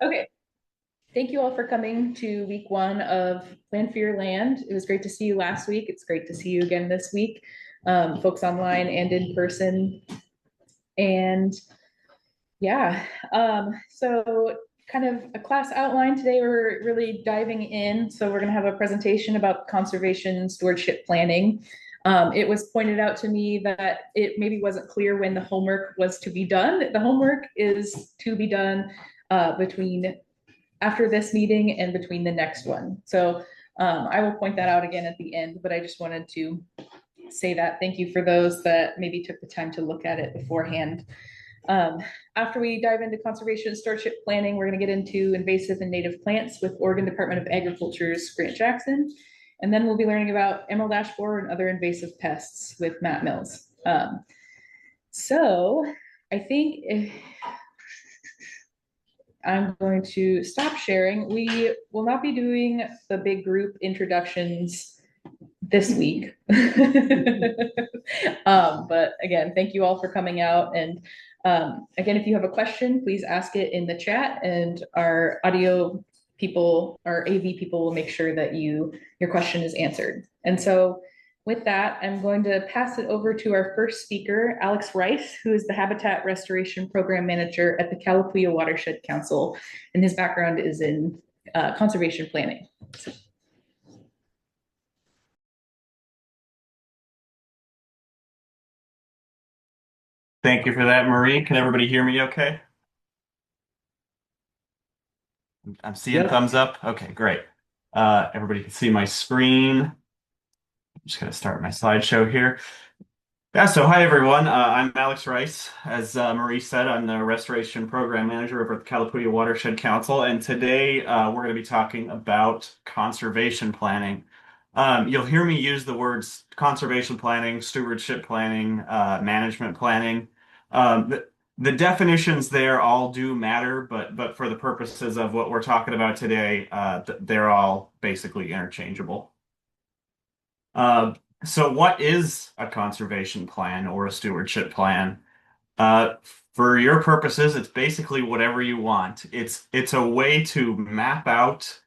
Okay, thank you all for coming to week one of Plan for Your Land. It was great to see you last week. It's great to see you again this week, folks online and in person. And yeah, so kind of a class outline today. We're really diving in. So we're going to have a presentation about conservation stewardship planning. It was pointed out to me that it maybe wasn't clear when the homework was to be done. The homework is to be done between after this meeting and between the next one. So I will point that out again at the end, but I just wanted to say that. Thank you for those that maybe took the time to look at it beforehand. Um, After we dive into conservation and stewardship planning, we're going to get into invasive and native plants with Oregon Department of Agriculture's Grant Jackson. And then we'll be learning about emerald ash borer and other invasive pests with Matt Mills. So I think I'm going to stop sharing. We will not be doing the big group introductions this week. But again, thank you all for coming out. And again, if you have a question, please ask it in the chat, and our audio people, our AV people will make sure that your question is answered. And so with that, I'm going to pass it over to our first speaker, Alex Rice, who is the Habitat Restoration Program Manager at the Calapooya Watershed Council, and his background is in conservation planning. So. Thank you for that, Marie. Can everybody hear me okay? I'm seeing Yep. thumbs up. Okay, great. Everybody can see my screen. I'm just going to start my slideshow here. Yeah, so hi everyone. I'm Alex Rice. As Marie said, I'm the Restoration Program Manager over at the Calapooya Watershed Council, and today we're going to be talking about conservation planning. You'll hear me use the words conservation planning, stewardship planning, management planning. The definitions there all do matter, but for the purposes of what we're talking about today, they're all basically interchangeable. Uh, so what is a conservation plan or a stewardship plan? Uh, for your purposes, it's basically whatever you want. It's a way to map out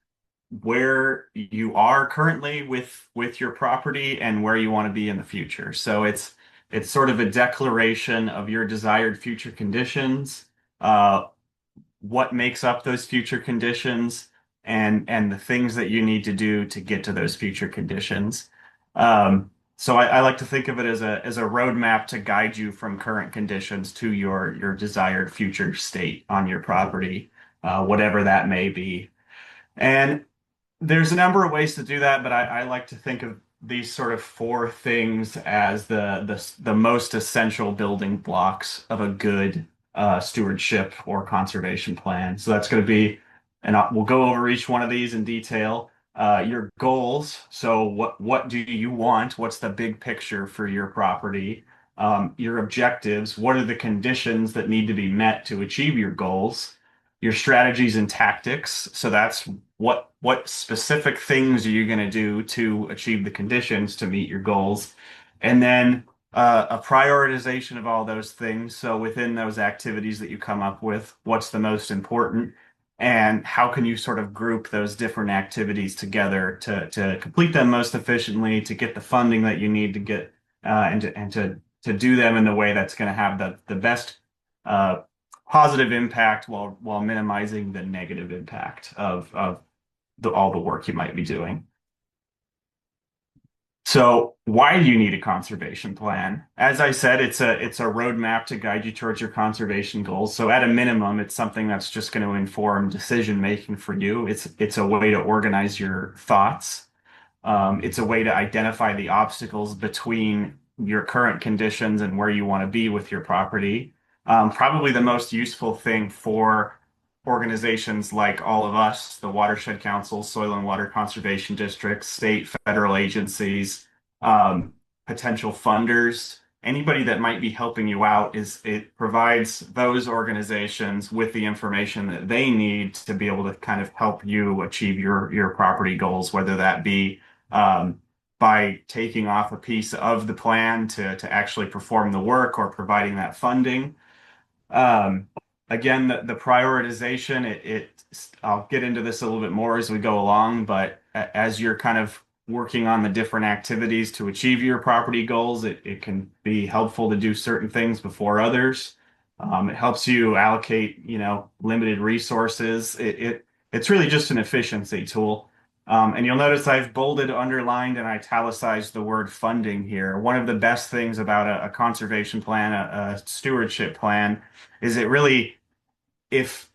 where you are currently with your property and where you want to be in the future. So it's sort of a declaration of your desired future conditions, uh, what makes up those future conditions, and the things that you need to do to get to those future conditions. So I like to think of it as a roadmap to guide you from current conditions to your desired future state on your property, whatever that may be. And there's a number of ways to do that, but I like to think of these sort of four things as the most essential building blocks of a good stewardship or conservation plan. So that's going to be, and we'll go over each one of these in detail. Your goals. So what do you want? What's the big picture for your property? Your objectives. What are the conditions that need to be met to achieve your goals? Your strategies and tactics. So that's what specific things are you going to do to achieve the conditions to meet your goals, and then a prioritization of all those things. So within those activities that you come up with, what's the most important, and how can you sort of group those different activities together to complete them most efficiently, to get the funding that you need to get and to do them in the way that's going to have the best uh, positive impact while minimizing the negative impact of all the work you might be doing. So why do you need a conservation plan? As I said, it's a roadmap to guide you towards your conservation goals. So at a minimum, it's something that's just going to inform decision making for you. It's a way to organize your thoughts. It's a way to identify the obstacles between your current conditions and where you want to be with your property. Probably the most useful thing for organizations like all of us, the watershed councils, soil and water conservation districts, state, federal agencies, potential funders, anybody that might be helping you out, is it provides those organizations with the information that they need to be able to kind of help you achieve your property goals, whether that be by taking off a piece of the plan to actually perform the work or providing that funding. Um, Again, the prioritization, I'll get into this a little bit more as we go along, but as you're kind of working on the different activities to achieve your property goals, it can be helpful to do certain things before others. It helps you allocate, limited resources. It's really just an efficiency tool. And you'll notice I've bolded, underlined, and italicized the word funding here. One of the best things about a conservation plan, a stewardship plan, is it really, if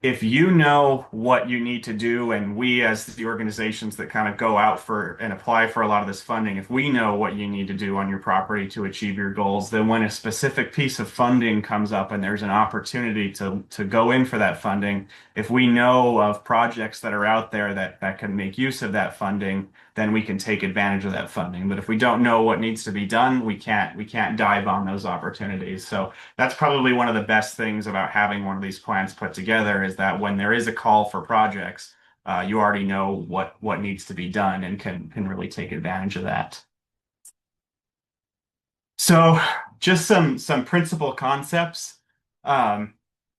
if you know what you need to do, and we as the organizations that kind of go out for and apply for a lot of this funding, if we know what you need to do on your property to achieve your goals, then when a specific piece of funding comes up and there's an opportunity to go in for that funding, if we know of projects that are out there that can make use of that funding, then we can take advantage of that funding. But if we don't know what needs to be done, we can't dive on those opportunities. So that's probably one of the best things about having one of these plans put together, is that when there is a call for projects, you already know what needs to be done and can really take advantage of that. So just some principal concepts.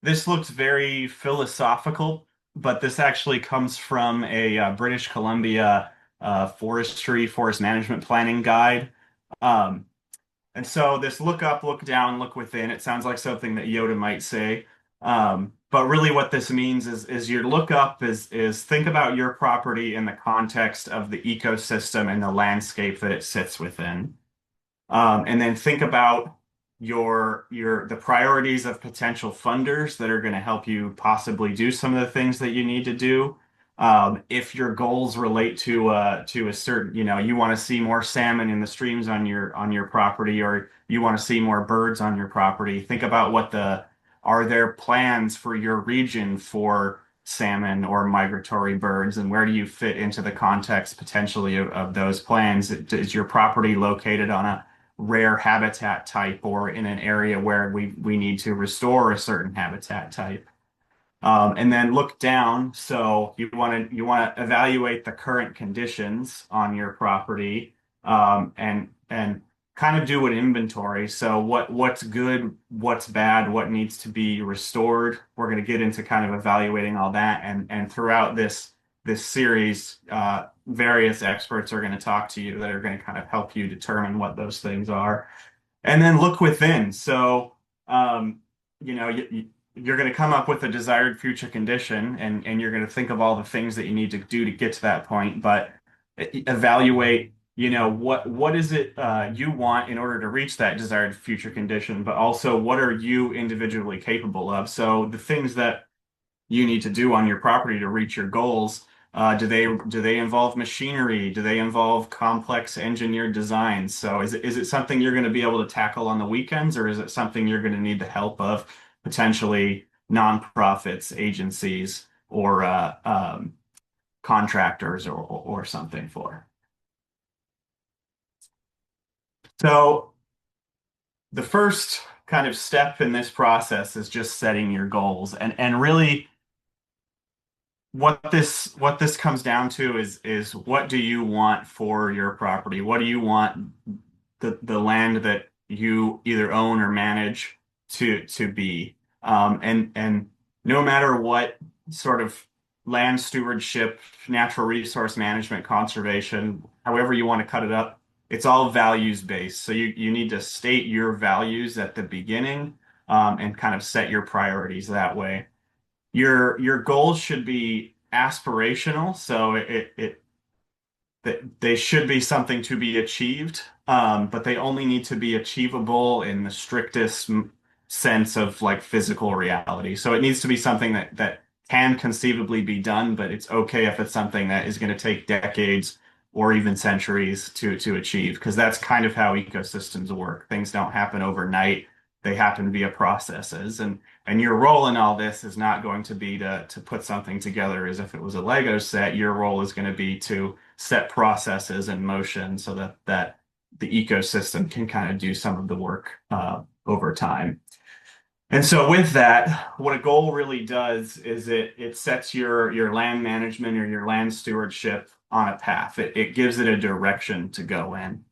This looks very philosophical, but this actually comes from a British Columbia forest management planning guide. Um, and so this look up, look down, look within, it sounds like something that Yoda might say. But really what this means is your look up is think about your property in the context of the ecosystem and the landscape that it sits within. And then think about the priorities of potential funders that are going to help you possibly do some of the things that you need to do. If your goals relate to a certain, you want to see more salmon in the streams on your property, or you want to see more birds on your property, think about are there plans for your region for salmon or migratory birds, and where do you fit into the context potentially of those plans? Is your property located on a rare habitat type, or in an area where we need to restore a certain habitat type? And then look down. So you want to evaluate the current conditions on your property, and kind of do an inventory. So what's good, what's bad, what needs to be restored. We're going to get into kind of evaluating all that, and throughout this series, various experts are going to talk to you that are going to kind of help you determine what those things are. And then look within. So, you're going to come up with a desired future condition, and you're going to think of all the things that you need to do to get to that point. But evaluate, what is it you want in order to reach that desired future condition, but also what are you individually capable of? So the things that you need to do on your property to reach your goals. Do they involve machinery? Do they involve complex engineered designs? So is it something you're going to be able to tackle on the weekends, or is it something you're going to need the help of potentially nonprofits, agencies, or contractors, or something for? So the first kind of step in this process is just setting your goals, and really what this comes down to is what do you want for your property? What do you want the land that you either own or manage to be? And no matter what sort of land stewardship, natural resource management, conservation, however you want to cut it up, it's all values based. So you need to state your values at the beginning, and kind of set your priorities that way. Your goals should be aspirational, so they should be something to be achieved, but they only need to be achievable in the strictest sense of like physical reality. So it needs to be something that can conceivably be done, but it's okay if it's something that is going to take decades or even centuries to achieve, because that's kind of how ecosystems work. Things don't happen overnight. They happen via processes. And your role in all this is not going to be to put something together as if it was a Lego set. Your role is going to be to set processes in motion so that the ecosystem can kind of do some of the work over time. And so with that, what a goal really does is it sets your land management or your land stewardship on a path. It gives it a direction to go in.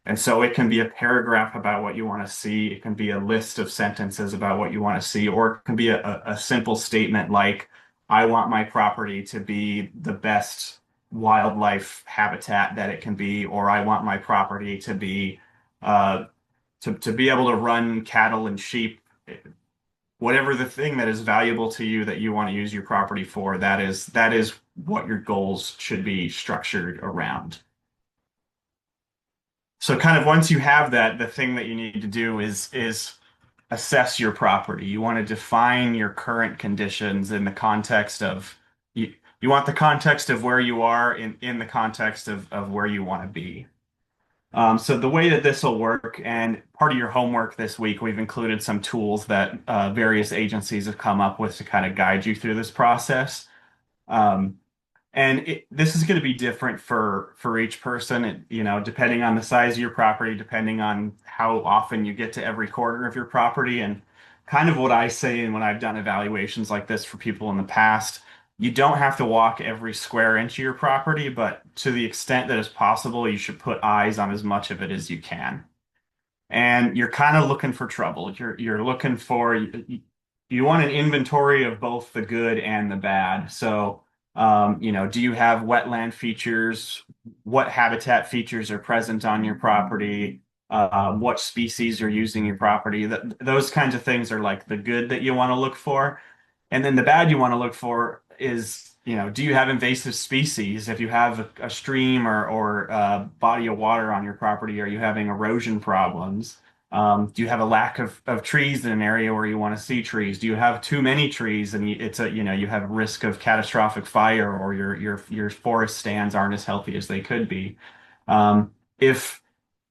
And so it can be a paragraph about what you want to see. It can be a list of sentences about what you want to see, or it can be a simple statement like, I want my property to be the best wildlife habitat that it can be, or I want my property to be uh, to be able to run cattle and sheep, whatever the thing that is valuable to you that you want to use your property for, that is what your goals should be structured around. So kind of once you have that, the thing that you need to do is assess your property. You want to define your current conditions in the context of you want the context of where you are in the context of where you want to be. So the way that this will work, and part of your homework this week, we've included some tools that various agencies have come up with to kind of guide you through this process. Um, this is going to be different for each person, depending on the size of your property, depending on how often you get to every corner of your property, and kind of what I say, and when I've done evaluations like this for people in the past, you don't have to walk every square inch of your property, but to the extent that is possible, you should put eyes on as much of it as you can. And you're kind of looking for trouble. You're looking for you want an inventory of both the good and the bad. So, do you have wetland features? What habitat features are present on your property? What species are using your property? Those kinds of things are like the good that you want to look for. And then the bad you want to look for is, do you have invasive species? If you have a stream or a body of water on your property, are you having erosion problems? Do you have a lack of trees in an area where you want to see trees? Do you have too many trees and you have risk of catastrophic fire, or your forest stands aren't as healthy as they could be? Um, if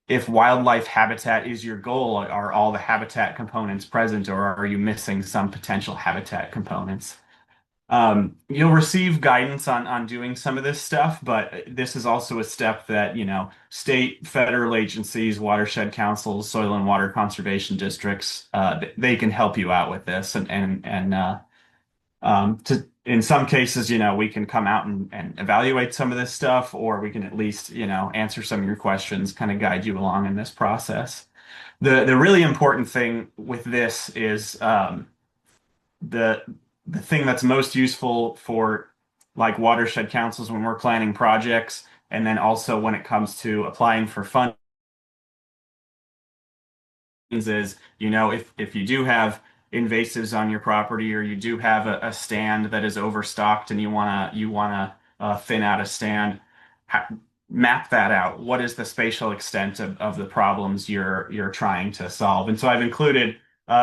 if wildlife habitat is your goal, are all the habitat components present, or are you missing some potential habitat components? You'll receive guidance on doing some of this stuff, but this is also a step that, state, federal agencies, watershed councils, soil and water conservation districts, they can help you out with this. In some cases, we can come out and evaluate some of this stuff, or we can at least, answer some of your questions, kind of guide you along in this process. The really important thing with this is the the thing that's most useful for like watershed councils when we're planning projects, and then also when it comes to applying for funds, is, if you do have invasives on your property, or you do have a stand that is overstocked and you wanna thin out a stand, ha map that out. What is the spatial extent of the problems you're trying to solve? And so I've included,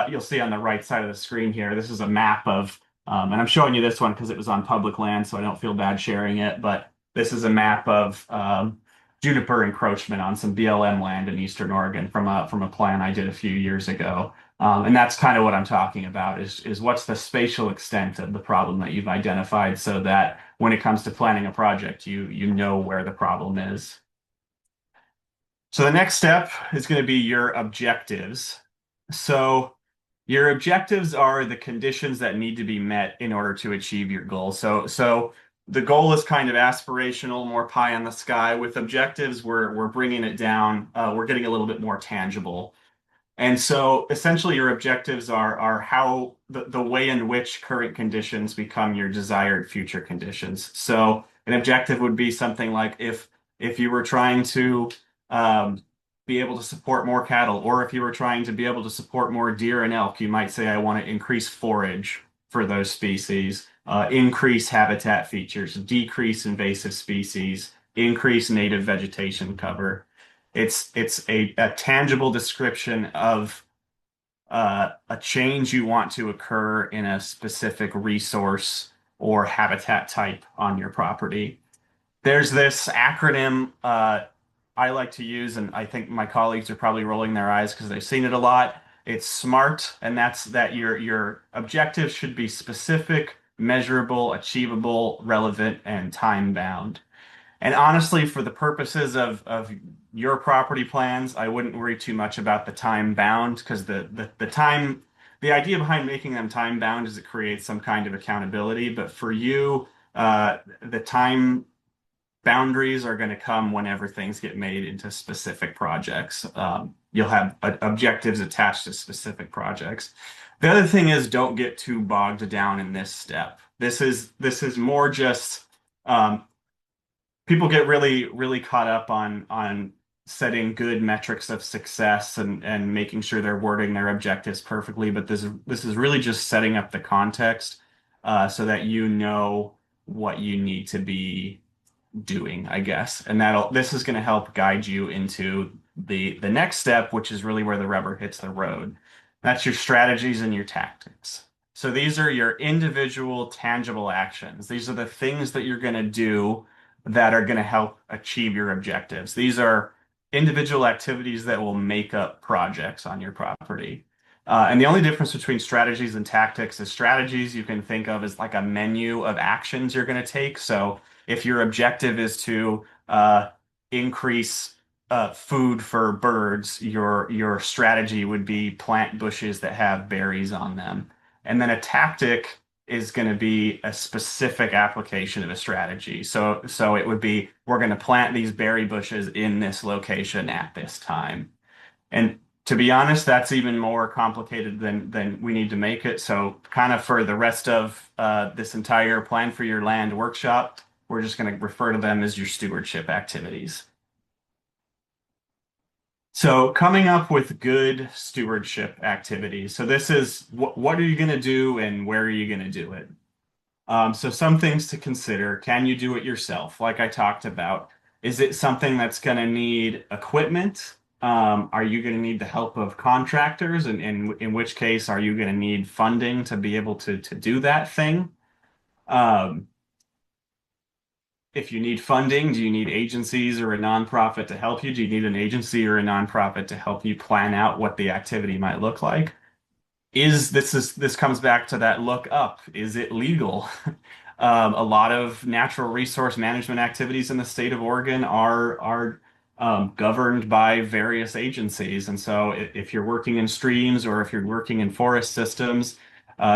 you'll see on the right side of the screen here, this is a map of, and I'm showing you this one because it was on public land, so I don't feel bad sharing it, but this is a map of juniper encroachment on some BLM land in Eastern Oregon from a plan I did a few years ago. And that's kind of what I'm talking about is what's the spatial extent of the problem that you've identified, so that when it comes to planning a project, you know where the problem is. So the next step is going to be your objectives. So your objectives are the conditions that need to be met in order to achieve your goal. So the goal is kind of aspirational, more pie in the sky. With objectives, we're bringing it down. We're getting a little bit more tangible. And so essentially your objectives are how the way in which current conditions become your desired future conditions. So an objective would be something like, if you were trying to be able to support more cattle, or if you were trying to be able to support more deer and elk, you might say, I want to increase forage for those species, increase habitat features, decrease invasive species, increase native vegetation cover. It's a tangible description of a change you want to occur in a specific resource or habitat type on your property. There's this acronym I like to use, and I think my colleagues are probably rolling their eyes because they've seen it a lot. It's SMART, and that's that your objectives should be specific, measurable, achievable, relevant, and time bound. And honestly, for the purposes of your property plans, I wouldn't worry too much about the time bound, because the idea behind making them time bound is it creates some kind of accountability. But for you, the time boundaries are going to come whenever things get made into specific projects. You'll have objectives attached to specific projects. The other thing is, don't get too bogged down in this step. This is more just um, people get really caught up on setting good metrics of success and making sure they're wording their objectives perfectly. But this is really just setting up the context so that you know what you need to be doing, I guess. And this is going to help guide you into the next step, which is really where the rubber hits the road. That's your strategies and your tactics. So these are your individual tangible actions. These are the things that you're going to do that are going to help achieve your objectives. These are individual activities that will make up projects on your property. And the only difference between strategies and tactics is strategies you can think of as like a menu of actions you're going to take. So if your objective is to increase food for birds, your strategy would be plant bushes that have berries on them. And then a tactic is going to be a specific application of a strategy. So it would be we're going to plant these berry bushes in this location at this time. And to be honest, that's even more complicated than we need to make it. So kind of for the rest of this entire plan for your land workshop, we're just going to refer to them as your stewardship activities. So coming up with good stewardship activities. So this is what are you going to do and where are you going to do it? So some things to consider. Can you do it yourself? Like I talked about. Is it something that's going to need equipment? Are you going to need the help of contractors? And in which case, are you going to need funding to be able to do that thing? Um, if you need funding, do you need agencies or a nonprofit to help you? Do you need an agency or a nonprofit to help you plan out what the activity might look like? This comes back to that look up. Is it legal? A lot of natural resource management activities in the state of Oregon are governed by various agencies, and so if you're working in streams or if you're working in forest systems,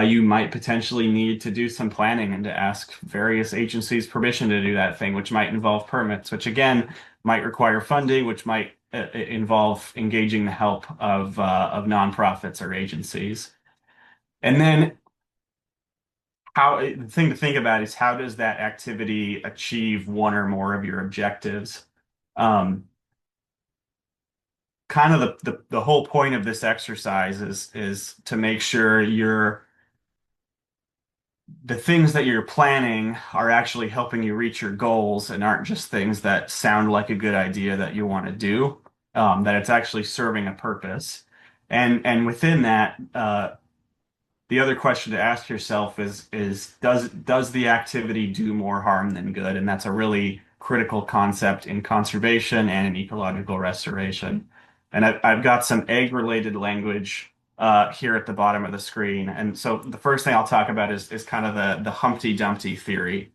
you might potentially need to do some planning and to ask various agencies permission to do that thing, which might involve permits, which again might require funding, which might involve engaging the help of nonprofits or agencies. And then the thing to think about is how does that activity achieve one or more of your objectives? Um, Kind of the whole point of this exercise is to make sure the things that you're planning are actually helping you reach your goals and aren't just things that sound like a good idea that you want to do, that it's actually serving a purpose. And within that, the other question to ask yourself is does the activity do more harm than good? And that's a really critical concept in conservation and in ecological restoration. And I've got some egg-related language here at the bottom of the screen. And so the first thing I'll talk about is kind of the Humpty Dumpty theory.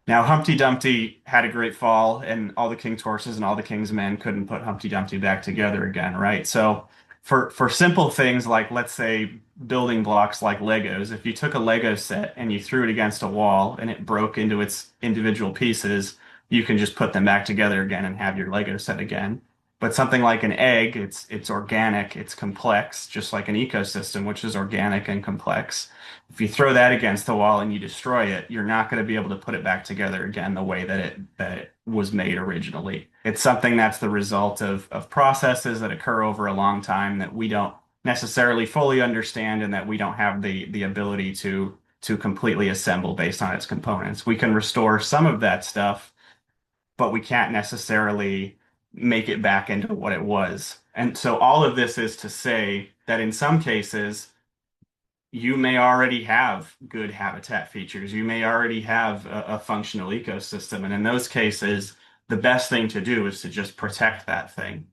Now, Humpty Dumpty had a great fall, and all the king's horses and all the king's men couldn't put Humpty Dumpty back together again, right? So, for simple things like, let's say, building blocks like Legos, if you took a Lego set and you threw it against a wall and it broke into its individual pieces, you can just put them back together again and have your Lego set again. But something like an egg, it's organic, it's complex, just like an ecosystem, which is organic and complex. If you throw that against the wall and you destroy it, you're not going to be able to put it back together again the way that it was made originally. It's something that's the result of processes that occur over a long time that we don't necessarily fully understand and that we don't have the ability to completely assemble based on its components. We can restore some of that stuff, but we can't necessarily make it back into what it was. And so all of this is to say that in some cases, you may already have good habitat features. You may already have a functional ecosystem. And in those cases, the best thing to do is to just protect that thing.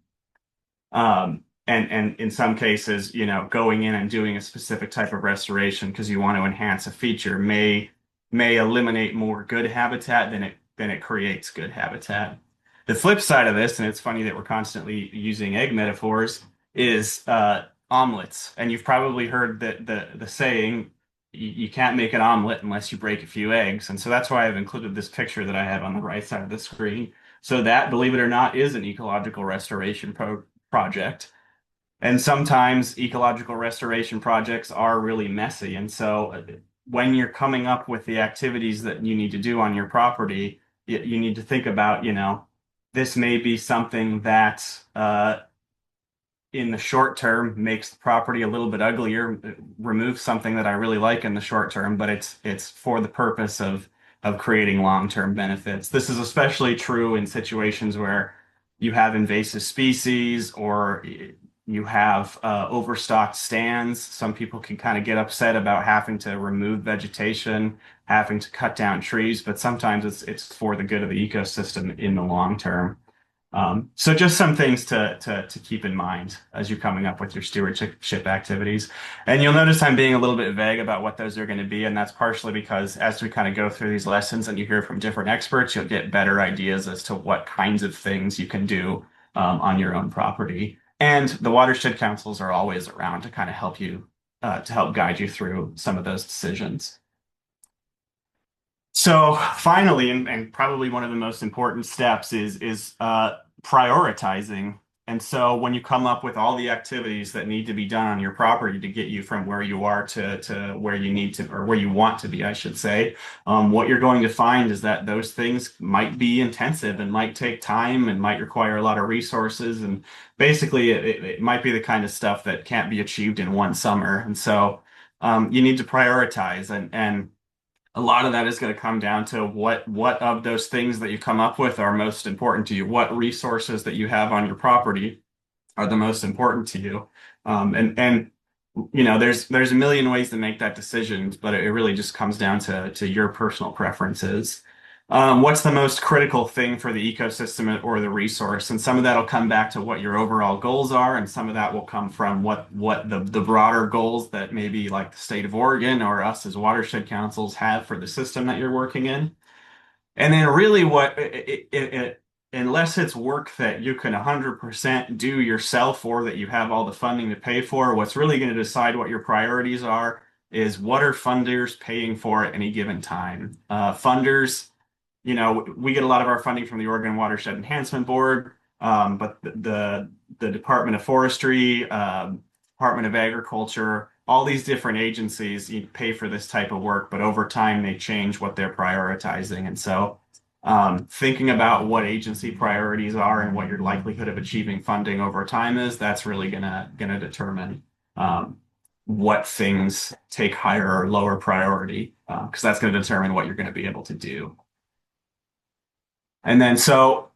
And in some cases, going in and doing a specific type of restoration because you want to enhance a feature may eliminate more good habitat than it creates good habitat. The flip side of this, and it's funny that we're constantly using egg metaphors, is omelets. And you've probably heard the saying, you can't make an omelet unless you break a few eggs. And so that's why I've included this picture that I have on the right side of the screen. So that, believe it or not, is an ecological restoration project. And sometimes ecological restoration projects are really messy. And so when you're coming up with the activities that you need to do on your property, you need to think about, this may be something that in the short term makes the property a little bit uglier, removes something that I really like in the short term, but it's for the purpose of creating long-term benefits. This is especially true in situations where you have invasive species or you have overstocked stands. Some people can kind of get upset about having to remove vegetation, having to cut down trees, but sometimes it's for the good of the ecosystem in the long term. So just some things to keep in mind as you're coming up with your stewardship activities. And you'll notice I'm being a little bit vague about what those are going to be, and that's partially because as we kind of go through these lessons and you hear from different experts, you'll get better ideas as to what kinds of things you can do on your own property. And the watershed councils are always around to kind of help you to help guide you through some of those decisions. So finally, and probably one of the most important steps is prioritizing. And so when you come up with all the activities that need to be done on your property to get you from where you are to where you need to, or where you want to be, I should say, what you're going to find is that those things might be intensive and might take time and might require a lot of resources. And basically, it might be the kind of stuff that can't be achieved in one summer. And so you need to prioritize and a lot of that is going to come down to what of those things that you come up with are most important to you. What resources that you have on your property are the most important to you. And there's a million ways to make that decision, but it really just comes down to your personal preferences. What's the most critical thing for the ecosystem or the resource? And some of that will come back to what your overall goals are, and some of that will come from what the broader goals that maybe like the state of Oregon or us as watershed councils have for the system that you're working in. And then really unless it's work that you can 100% do yourself or that you have all the funding to pay for, what's really going to decide what your priorities are is what are funders paying for at any given time. Funders, we get a lot of our funding from the Oregon Watershed Enhancement Board, but the Department of Forestry, Department of Agriculture, all these different agencies you pay for this type of work, but over time they change what they're prioritizing. And so thinking about what agency priorities are and what your likelihood of achieving funding over time is, that's really gonna determine what things take higher or lower priority, because that's going to determine what you're going to be able to do. And then so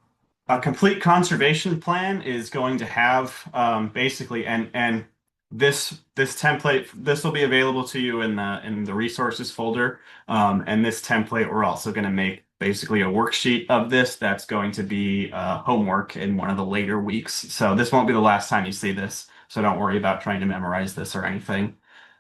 a complete conservation plan is going to have basically and this template, this will be available to you in the resources folder. And this template, we're also going to make basically a worksheet of this that's going to be homework in one of the later weeks. So this won't be the last time you see this. So don't worry about trying to memorize this or anything.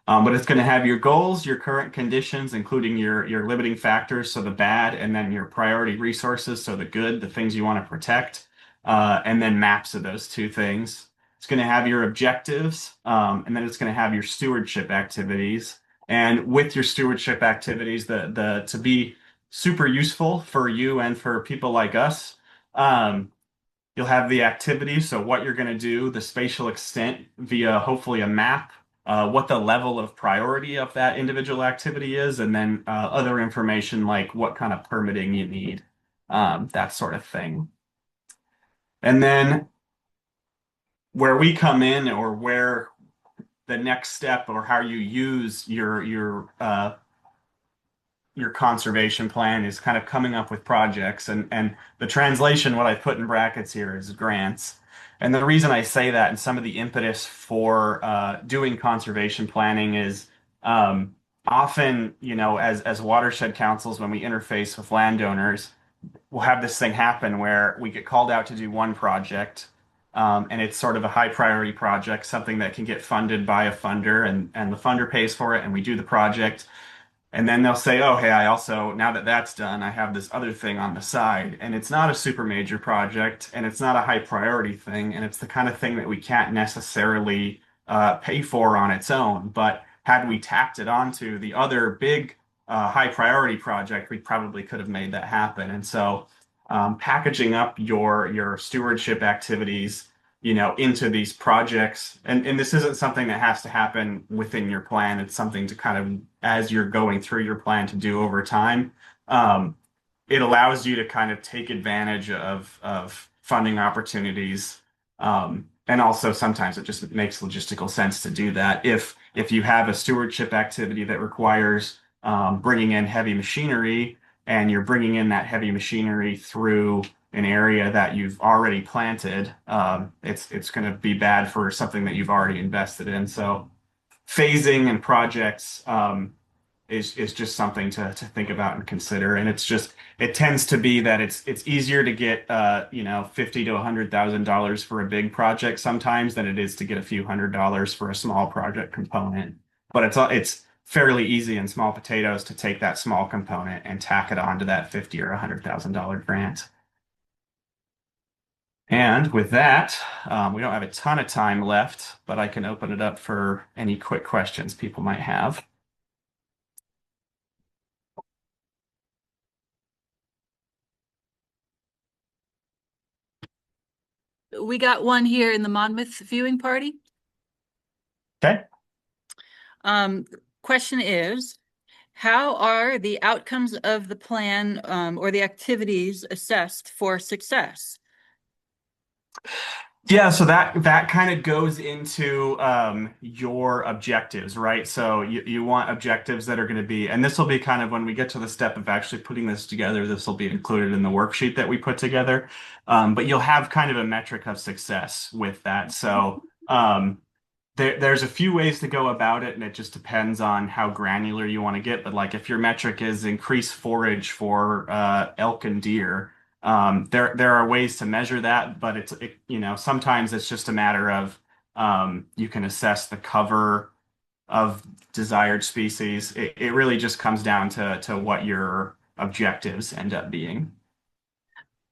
But it's going to have your goals, your current conditions, including your limiting factors, so the bad, and then your priority resources, so the good, the things you want to protect, and then maps of those two things. It's going to have your objectives, and then it's going to have your stewardship activities. And with your stewardship activities, to be super useful for you and for people like us, you'll have the activities, so what you're going to do, the spatial extent via hopefully a map, what the level of priority of that individual activity is, and then other information like what kind of permitting you need, that sort of thing. And then where we come in, or where the next step, or how you use your conservation plan is kind of coming up with projects, and the translation, what I put in brackets here, is grants. And the reason I say that, and some of the impetus for doing conservation planning is often, as watershed councils, when we interface with landowners, we'll have this thing happen where we get called out to do one project, and it's sort of a high priority project, something that can get funded by a funder, and the funder pays for it, and we do the project. And then they'll say, oh, hey, I also, now that that's done, I have this other thing on the side. And it's not a super major project, and it's not a high priority thing. And it's the kind of thing that we can't necessarily pay for on its own. But had we tacked it onto the other big high priority project, we probably could have made that happen. And so packaging up your stewardship activities into these projects. And this isn't something that has to happen within your plan. It's something to kind of, as you're going through your plan, to do over time. Um, it allows you to kind of take advantage of funding opportunities. And also sometimes it just makes logistical sense to do that. If you have a stewardship activity that requires bringing in heavy machinery, and you're bringing in that heavy machinery through an area that you've already planted, it's going to be bad for something that you've already invested in. So phasing and projects is just something to think about and consider. And it tends to be that it's easier to get $50 to $100,000 for a big project sometimes than it is to get a few $100s for a small project component. But it's fairly easy in small potatoes to take that small component and tack it onto that $50 or $100,000 grant. And with that, we don't have a ton of time left, but I can open it up for any quick questions people might have. We got one here in the Monmouth viewing party. Okay. Question is, how are the outcomes of the plan or the activities assessed for success? Yeah, so that kind of goes into your objectives, right? So you want objectives that are going to be, and this will be kind of when we get to the step of actually putting this together, this will be included in the worksheet that we put together. But you'll have kind of a metric of success with that. So there's a few ways to go about it, and it just depends on how granular you want to get. But like if your metric is increase forage for elk and deer, there are ways to measure that, but sometimes it's just a matter of you can assess the cover of desired species. It really just comes down to what your objectives end up being.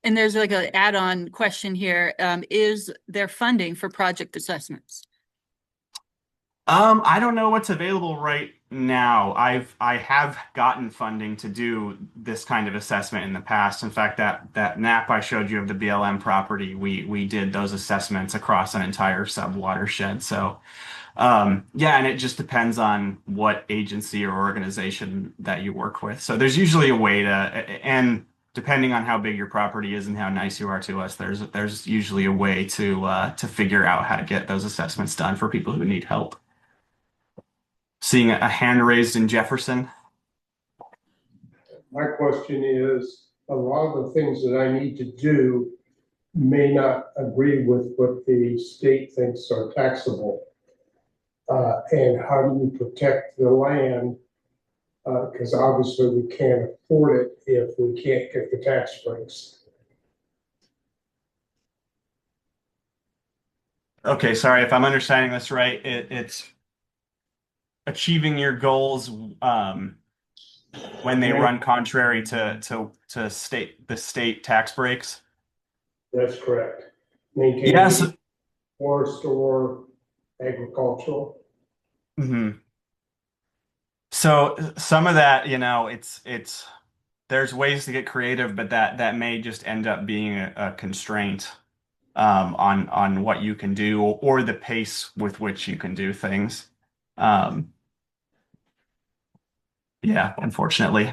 And there's like an add-on question here. Is there funding for project assessments? I don't know what's available right now. I have gotten funding to do this kind of assessment in the past. In fact, that map I showed you of the BLM property, we did those assessments across an entire sub watershed. So yeah, and it just depends on what agency or organization that you work with. So there's usually a way to, and depending on how big your property is and how nice you are to us, there's usually a way to figure out how to get those assessments done for people who need help. Seeing a hand raised in Jefferson. My question is, a lot of the things that I need to do may not agree with what the state thinks are taxable. And how do you protect the land? Because obviously we can't afford it if we can't get the tax breaks. Okay, sorry if I'm understanding this right. It's achieving your goals when they run contrary to the state tax breaks. That's correct. Maintaining Yes. forest or agricultural. Mm-hmm. So some of that, there's ways to get creative, but that may just end up being a constraint on what you can do or the pace with which you can do things. Yeah, unfortunately.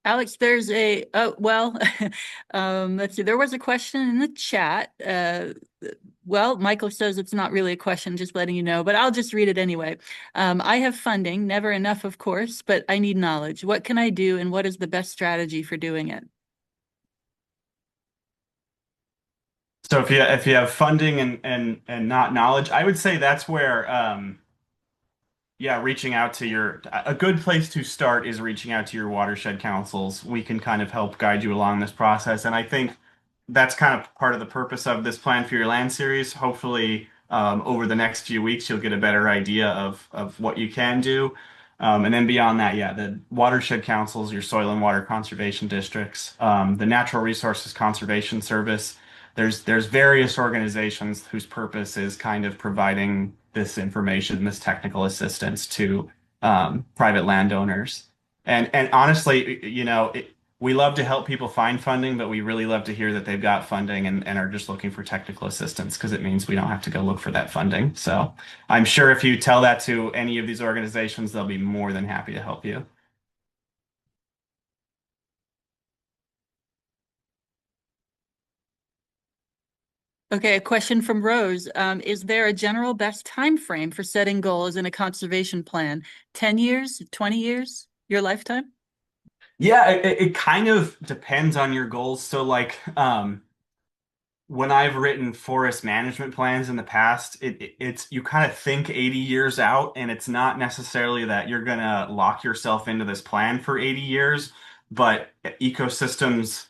Alex, let's see, there was a question in the chat. Well, Michael says it's not really a question, just letting you know, but I'll just read it anyway. I have funding, never enough, of course, but I need knowledge. What can I do, and what is the best strategy for doing it? So if you have funding and not knowledge, I would say that's where yeah, reaching out to a good place to start is reaching out to your watershed councils. We can kind of help guide you along this process. And I think that's kind of part of the purpose of this Plan for Your Land series. Hopefully, over the next few weeks, you'll get a better idea of what you can do. And then beyond that, yeah, the watershed councils, your soil and water conservation districts, the Natural Resources Conservation Service. There's various organizations whose purpose is kind of providing this information, this technical assistance to private landowners. And honestly, we love to help people find funding, but we really love to hear that they've got funding and are just looking for technical assistance because it means we don't have to go look for that funding. So I'm sure if you tell that to any of these organizations, they'll be more than happy to help you. Okay, a question from Rose. Is there a general best time frame for setting goals in a conservation plan? 10 years, 20 years, your lifetime? Yeah, it kind of depends on your goals. So like when I've written forest management plans in the past, it's you kind of think 80 years out, and it's not necessarily that you're gonna lock yourself into this plan for 80 years, but ecosystems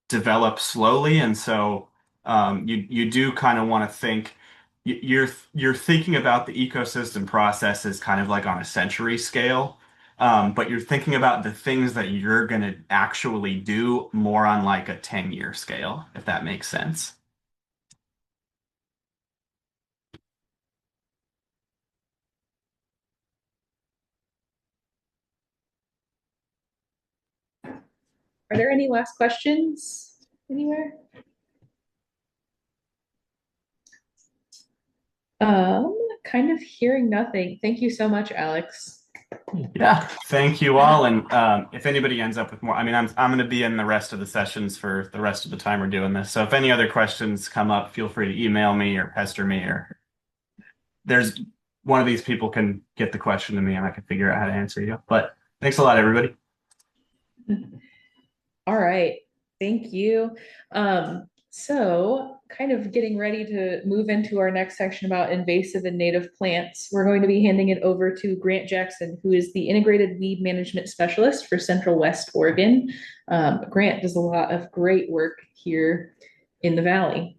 develop slowly, and so you do kind of want to think you're thinking about the ecosystem process as kind of like on a century scale, but you're thinking about the things that you're going to actually do more on like a 10-year scale, if that makes sense. Are there any last questions anywhere? Kind of hearing nothing. Thank you so much, Alex. Yeah, thank you all. And if anybody ends up with more, I mean, I'm going to be in the rest of the sessions for the rest of the time we're doing this. So if any other questions come up, feel free to email me or pester me, or there's one of these people can get the question to me and I can figure out how to answer you. But thanks a lot, everybody. All right, thank you. So kind of getting ready to move into our next section about invasive and native plants. We're going to be handing it over to Grant Jackson, who is the Integrated Weed Management Specialist for Central West Oregon. Grant does a lot of great work here in the Valley.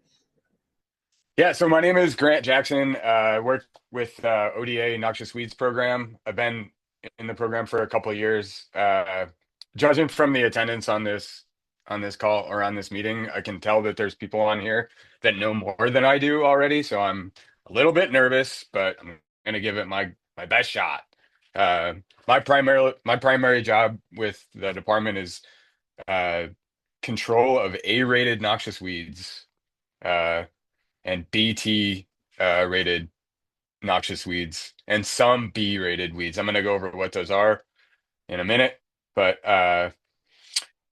Yeah, so my name is Grant Jackson. I work with ODA Noxious Weeds program. I've been in the program for a couple of years. Judging from the attendance on this call or on this meeting, I can tell that there's people on here that know more than I do already. So I'm a little bit nervous, but I'm gonna give it my best shot. My primary job with the department is uh, control of A-rated noxious weeds. And BT rated noxious weeds and some B rated weeds. I'm going to go over what those are in a minute, but and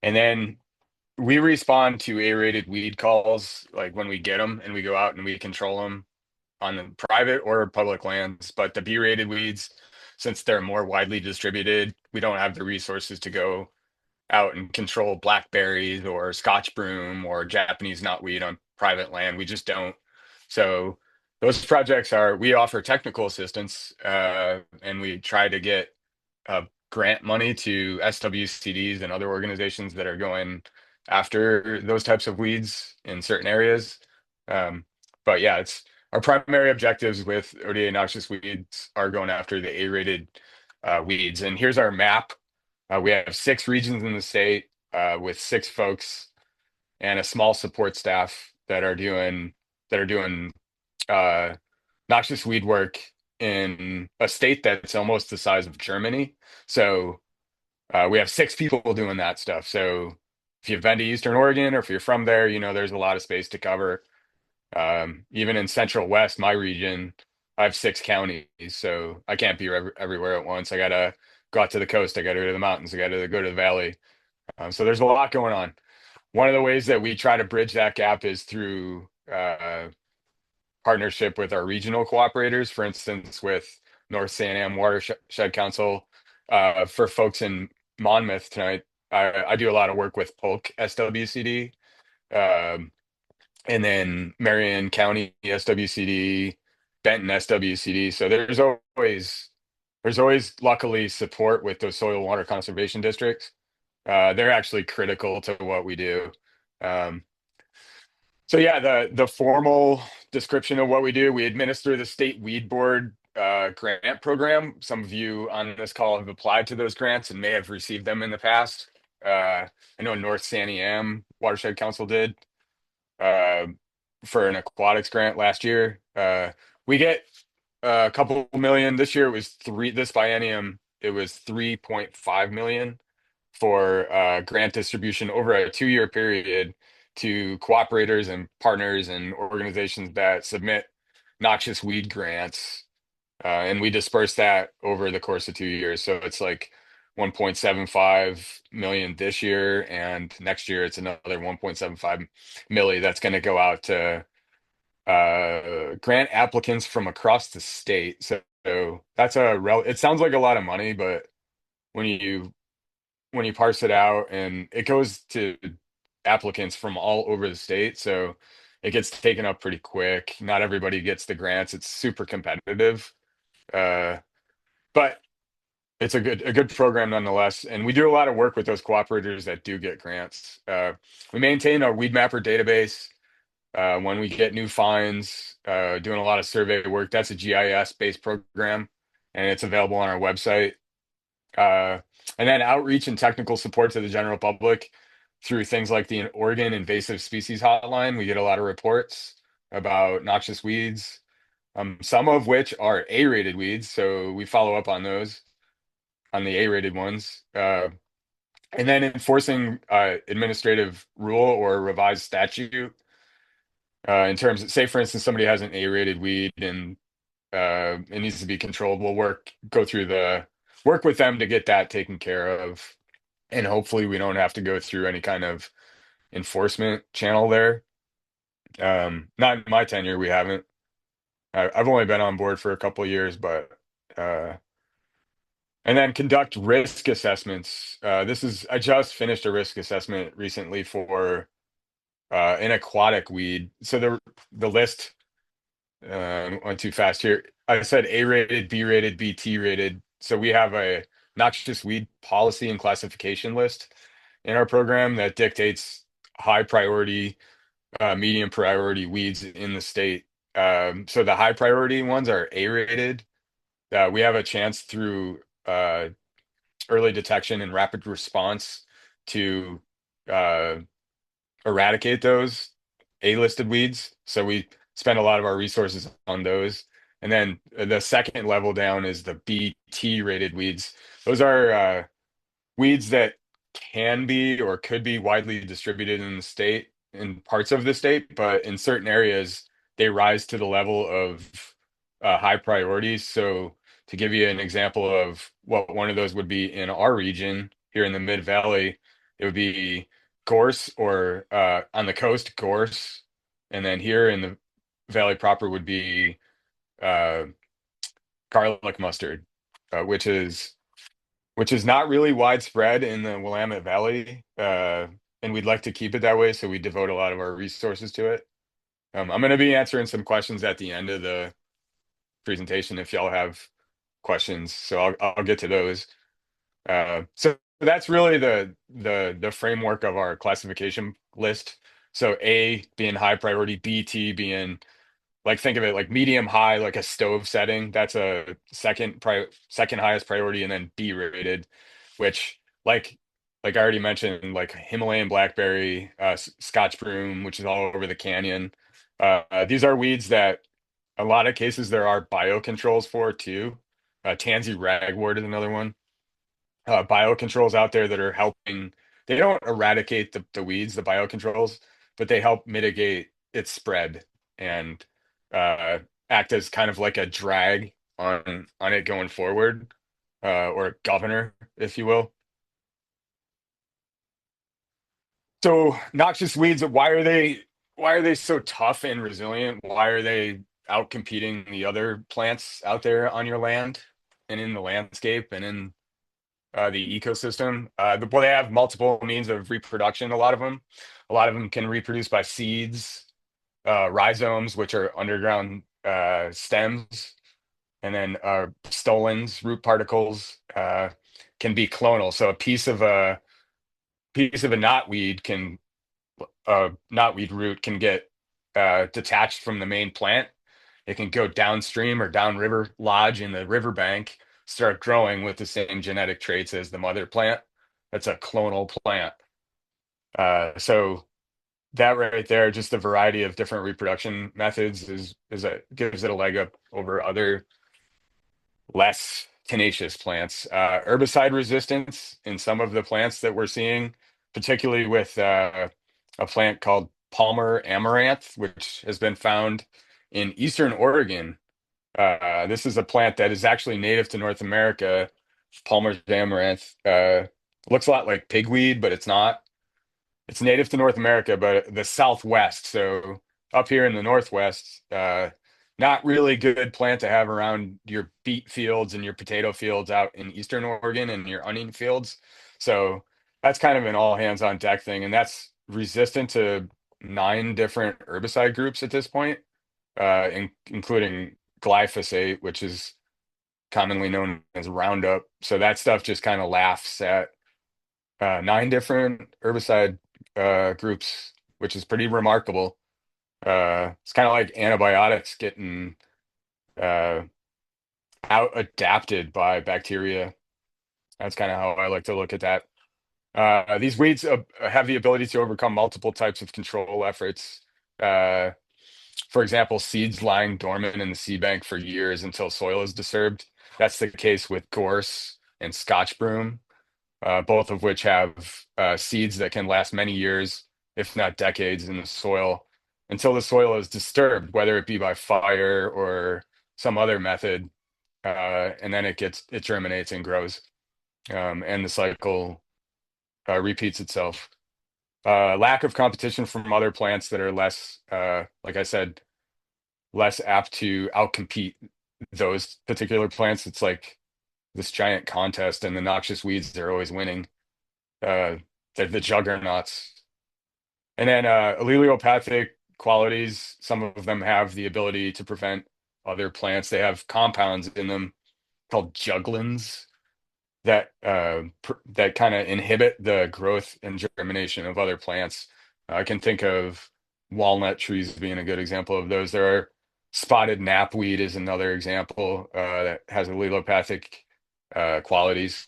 then we respond to A rated weed calls like when we get them and we go out and we control them on the private or public lands. But the B rated weeds, since they're more widely distributed, we don't have the resources to go out and control blackberries or Scotch broom or Japanese knotweed on private land. We just don't. So those projects we offer technical assistance, and we try to get grant money to SWCDs and other organizations that are going after those types of weeds in certain areas. But yeah, it's our primary objectives with ODA noxious weeds are going after the A-rated weeds. And here's our map. We have 6 regions in the state with 6 folks and a small support staff that are doing noxious weed work in a state that's almost the size of Germany. So we have 6 people doing that stuff. So if you've been to Eastern Oregon or if you're from there, there's a lot of space to cover. Even in Central West, my region, I have 6 counties, so I can't be everywhere at once. I gotta go out to the coast. I gotta go to the mountains. I gotta go to the valley. So there's a lot going on. One of the ways that we try to bridge that gap is through partnership with our regional cooperators. For instance, with North San Watershed Council. For folks in Monmouth tonight, I do a lot of work with Polk SWCD. Um, and then Marion County SWCD, Benton SWCD. So there's always luckily support with those soil water conservation districts. They're actually critical to what we do. Um, so yeah, the formal description of what we do, we administer the state weed board grant program. Some of you on this call have applied to those grants and may have received them in the past. I know North San Watershed Council did. uh, for an aquatics grant last year. We get a couple million this year. It was three. This biennium it was 3.5 million for grant distribution over a 2-year period to cooperators and partners and organizations that submit noxious weed grants. And we dispersed that over the course of 2 years. So it's like 1.75 million this year, and next year it's another 1.75 milli that's going to go out to grant applicants from across the state. So that's it sounds like a lot of money, but when you parse it out, and it goes to applicants from all over the state, so it gets taken up pretty quick. Not everybody gets the grants. It's super competitive. Uh, but it's a good program nonetheless. And we do a lot of work with those cooperators that do get grants. We maintain our weed mapper database. When we get new finds, doing a lot of survey work. That's a GIS-based program, and it's available on our website. And then outreach and technical support to the general public through things like the Oregon Invasive Species Hotline. We get a lot of reports about noxious weeds, some of which are A-rated weeds, so we follow up on those, on the A-rated ones. And then enforcing administrative rule or revised statute in terms of, say, for instance, somebody has an A-rated weed and it needs to be controlled. We'll work with them to get that taken care of, and hopefully we don't have to go through any kind of enforcement channel there. Not in my tenure, we haven't. I've only been on board for a couple of years, but and then conduct risk assessments. I just finished a risk assessment recently for an aquatic weed. So the list went too fast here. I said A-rated, B-rated, BT rated. So we have a noxious weed policy and classification list in our program that dictates high priority, medium priority weeds in the state. So the high priority ones are A-rated. We have a chance through early detection and rapid response to eradicate those A-listed weeds. So we spend a lot of our resources on those. And then the second level down is the BT rated weeds. Those are weeds that can be or could be widely distributed in the state, in parts of the state, but in certain areas, they rise to the level of high priorities. So to give you an example of what one of those would be in our region here in the Mid Valley, it would be gorse, or on the coast, gorse. And then here in the valley proper would be garlic mustard, which is not really widespread in the Willamette Valley, and we'd like to keep it that way, so we devote a lot of our resources to it. I'm going to be answering some questions at the end of the presentation if y'all have questions, so I'll get to those. So that's really the framework of our classification list. So A being high priority, BT being, like, think of it like medium high, like a stove setting. That's a second highest priority, and then B rated, which like I already mentioned, like Himalayan blackberry, Scotch broom, which is all over the canyon. These are weeds that a lot of cases there are biocontrols for too. Tansy ragwort is another one. Biocontrols out there that are helping. They don't eradicate the weeds, the biocontrols, but they help mitigate its spread and act as kind of like a drag on it going forward, or a governor, if you will. So noxious weeds, why are they so tough and resilient? Why are they out competing the other plants out there on your land and in the landscape and in the ecosystem? Well, they have multiple means of reproduction. A lot of them can reproduce by seeds, rhizomes, which are underground stems, and then stolons, root particles, can be clonal. So a piece of a knotweed root can get detached from the main plant. It can go downstream or downriver, lodge in the riverbank, start growing with the same genetic traits as the mother plant. That's a clonal plant. So that right there, just the variety of different reproduction methods gives it a leg up over other less tenacious plants. Herbicide resistance in some of the plants that we're seeing, particularly with a plant called Palmer amaranth, which has been found in Eastern Oregon. This is a plant that is actually native to North America. Palmer's amaranth looks a lot like pigweed, but it's not. It's native to North America, but the Southwest. So up here in the Northwest, not really good plant to have around your beet fields and your potato fields out in Eastern Oregon and your onion fields. So that's kind of an all hands on deck thing, and that's resistant to 9 different herbicide groups at this point, including glyphosate, which is commonly known as Roundup. So that stuff just kind of laughs at 9 different herbicide groups, which is pretty remarkable. It's kind of like antibiotics getting out adapted by bacteria. That's kind of how I like to look at that. These weeds have the ability to overcome multiple types of control efforts. For example, seeds lying dormant in the seed bank for years until soil is disturbed. That's the case with gorse and Scotch broom, both of which have seeds that can last many years, if not decades, in the soil until the soil is disturbed, whether it be by fire or some other method, and then it germinates and grows, and the cycle repeats itself. Lack of competition from other plants that are less, like I said, less apt to outcompete those particular plants. It's like this giant contest, and the noxious weeds, they're always winning. They're the juggernauts. And then allelopathic qualities, some of them have the ability to prevent other plants. They have compounds in them called juglins that that kind of inhibit the growth and germination of other plants. I can think of walnut trees being a good example of those. There are spotted knapweed is another example that has allelopathic qualities.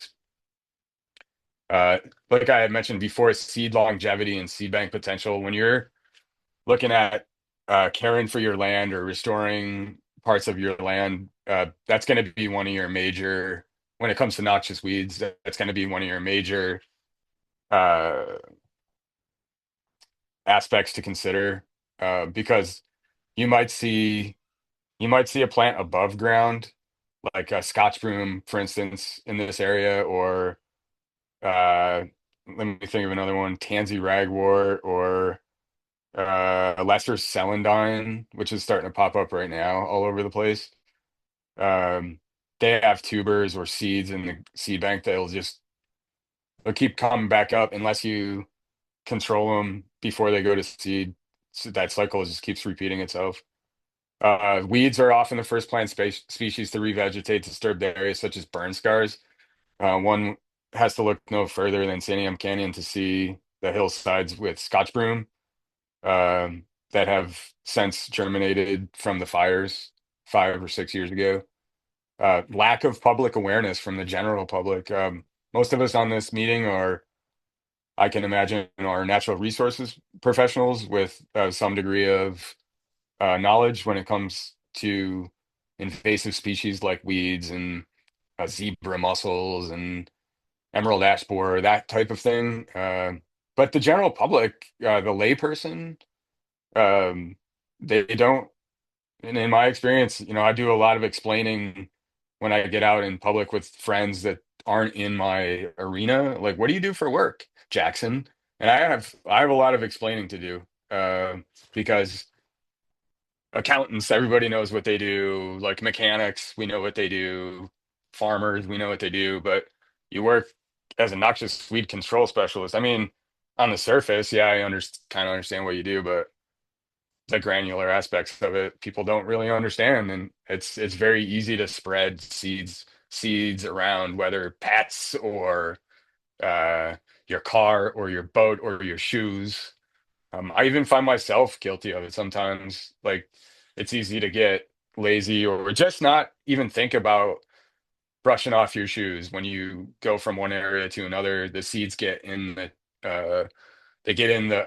Like I had mentioned before, seed longevity and seed bank potential. When you're looking at caring for your land or restoring parts of your land, that's going to be one of your major, when it comes to noxious weeds, that's going to be one of your major uh, aspects to consider, because you might see a plant above ground, like a Scotch broom, for instance, in this area, or let me think of another one, tansy ragwort, or lesser celandine, which is starting to pop up right now all over the place. Um, they have tubers or seeds in the seed bank they'll keep coming back up unless you control them before they go to seed. So that cycle just keeps repeating itself. Weeds are often the first plant species to revegetate disturbed areas such as burn scars. One has to look no further than Santiam Canyon to see the hillsides with Scotch broom that have since germinated from the fires 5 or 6 years ago. Lack of public awareness from the general public. Most of us on this meeting are, I can imagine, are natural resources professionals with some degree of knowledge when it comes to invasive species like weeds and zebra mussels and emerald ash borer, that type of thing. But the general public, the layperson, um, they don't. And in my experience, I do a lot of explaining when I get out in public with friends that aren't in my arena. Like, what do you do for work, Jackson? And I have a lot of explaining to do, because accountants, everybody knows what they do. Like mechanics, we know what they do. Farmers, we know what they do. But you work as a noxious weed control specialist. I mean, on the surface, yeah, I kind of understand what you do, but the granular aspects of it, people don't really understand, and it's very easy to spread seeds around, whether pets or uh, your car or your boat or your shoes. I even find myself guilty of it sometimes. Like, it's easy to get lazy or just not even think about brushing off your shoes when you go from one area to another. The seeds get in they get in the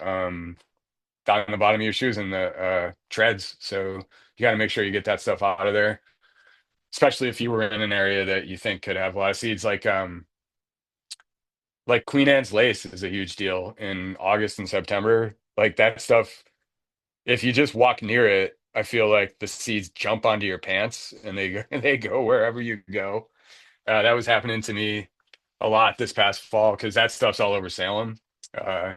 down the bottom of your shoes and the treads. So you got to make sure you get that stuff out of there. especially if you were in an area that you think could have a lot of seeds, like Queen Anne's lace is a huge deal in August and September. Like that stuff, if you just walk near it, I feel like the seeds jump onto your pants and they go wherever you go. That was happening to me a lot this past fall because that stuff's all over Salem. Uh,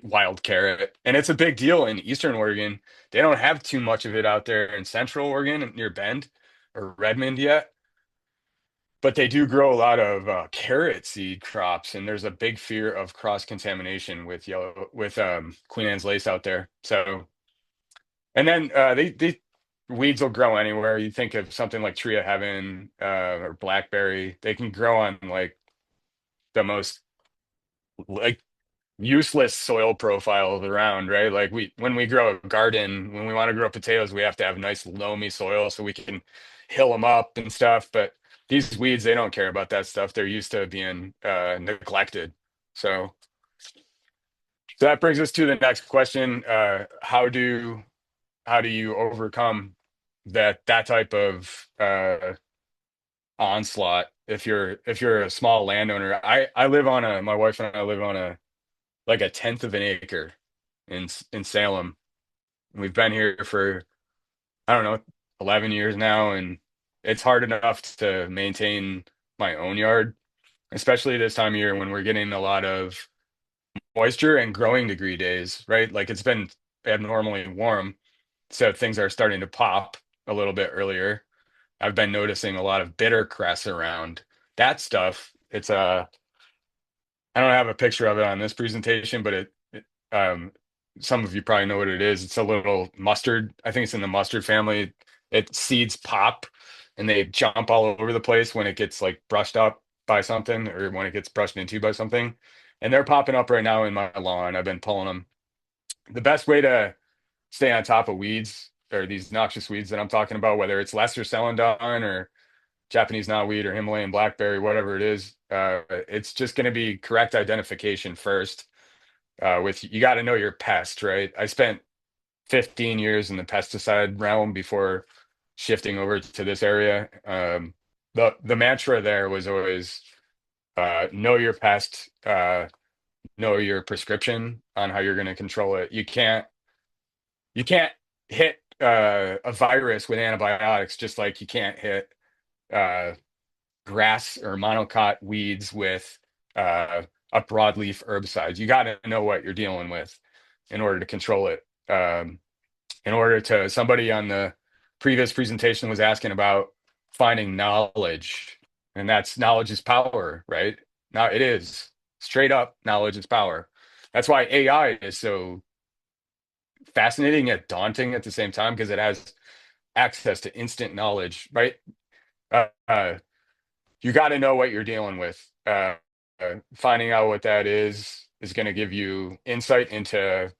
Wild carrot, and it's a big deal in Eastern Oregon. They don't have too much of it out there in Central Oregon near Bend or Redmond yet, but they do grow a lot of carrot seed crops, and there's a big fear of cross contamination with Queen Anne's lace out there. So, and then they weeds will grow anywhere. You think of something like tree of heaven or blackberry. They can grow on like the most like useless soil profiles around, right? Like when we grow a garden, when we want to grow potatoes, we have to have nice loamy soil so we can hill them up and stuff. But these weeds, they don't care about that stuff. They're used to being neglected. So that brings us to the next question. How do you overcome that type of onslaught if you're a small landowner? I live on a my wife and I live on a like a tenth of an acre in Salem. We've been here for I don't know 11 years now, and it's hard enough to maintain my own yard, especially this time of year when we're getting a lot of moisture and growing degree days, right? Like it's been abnormally warm, so things are starting to pop a little bit earlier. I've been noticing a lot of bitter cress around that stuff. It's I don't have a picture of it on this presentation, but um, some of you probably know what it is. It's a little mustard. I think it's in the mustard family. It seeds pop and they jump all over the place when it gets like brushed up by something or when it gets brushed into by something. And they're popping up right now in my lawn. I've been pulling them. The best way to stay on top of weeds or these noxious weeds that I'm talking about, whether it's lesser celandine or Japanese knotweed or Himalayan blackberry, whatever it is, it's just going to be correct identification first. With you got to know your pest, right? I spent 15 years in the pesticide realm before shifting over to this area. The mantra there was always know your pest, know your prescription on how you're going to control it. You can't hit a virus with antibiotics just like you can't hit uh, grass or monocot weeds with a broadleaf herbicide. You got to know what you're dealing with in order to control it. Somebody on the previous presentation was asking about finding knowledge, and that's knowledge is power, right? Now it is straight up knowledge is power. That's why AI is so fascinating yet daunting at the same time because it has access to instant knowledge, right? Uh, uh, you got to know what you're dealing with. Finding out what that is going to give you insight into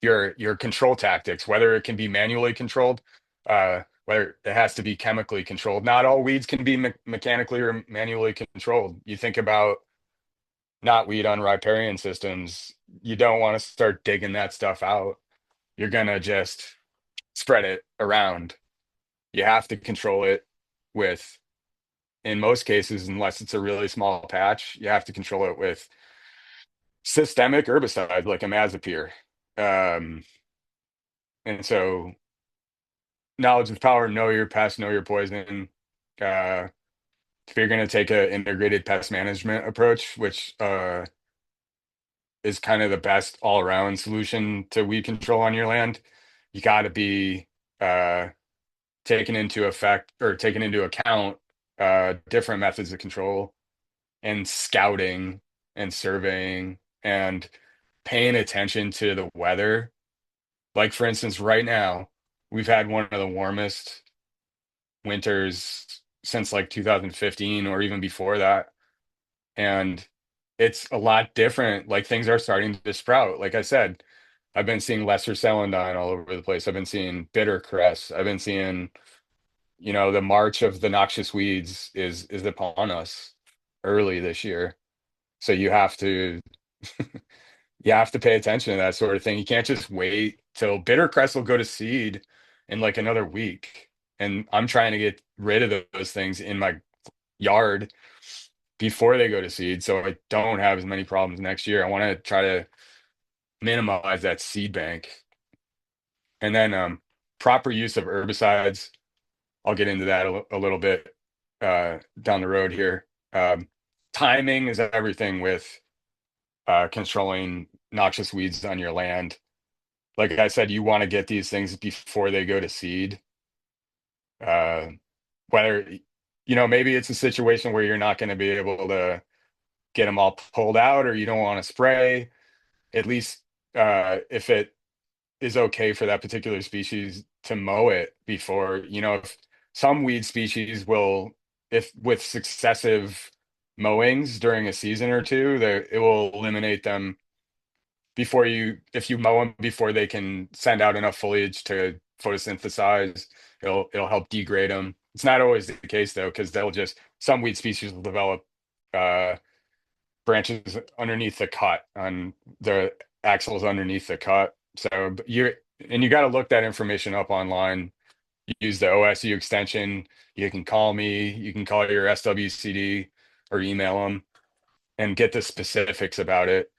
your control tactics, whether it can be manually controlled, whether it has to be chemically controlled. Not all weeds can be mechanically or manually controlled. You think about knotweed on riparian systems, you don't want to start digging that stuff out. You're gonna just spread it around. You have to control it with, in most cases, unless it's a really small patch, you have to control it with systemic herbicides like imazapyr. Um, and so knowledge is power, know your pest, know your poison. Uh, if you're going to take an integrated pest management approach, which is kind of the best all-around solution to weed control on your land, you got to be uh, taking into account different methods of control and scouting and surveying and paying attention to the weather. Like for instance, right now, we've had one of the warmest winters since like 2015 or even before that. And it's a lot different. Like things are starting to sprout. Like I said, I've been seeing lesser celandine all over the place. I've been seeing bitter cress. I've been seeing, the march of the noxious weeds is upon us early this year. So you have to pay attention to that sort of thing. You can't just wait till bitter cress will go to seed in like another week. and I'm trying to get rid of those things in my yard before they go to seed, so I don't have as many problems next year. I want to try to minimize that seed bank. And then proper use of herbicides. I'll get into that a little bit down the road here. Timing is everything with controlling noxious weeds on your land. Like I said, you want to get these things before they go to seed. Whether, maybe it's a situation where you're not going to be able to get them all pulled out, or you don't want to spray. At least if it is okay for that particular species to mow it before, if some weed species will, if with successive mowings during a season or two, it will eliminate them if you mow them before they can send out enough foliage to photosynthesize, it'll help degrade them. It's not always the case though, because some weed species will develop branches underneath the cut, on the axils underneath the cut. So you got to look that information up online. Use the OSU extension. You can call me. You can call your SWCD or email them and get the specifics about it.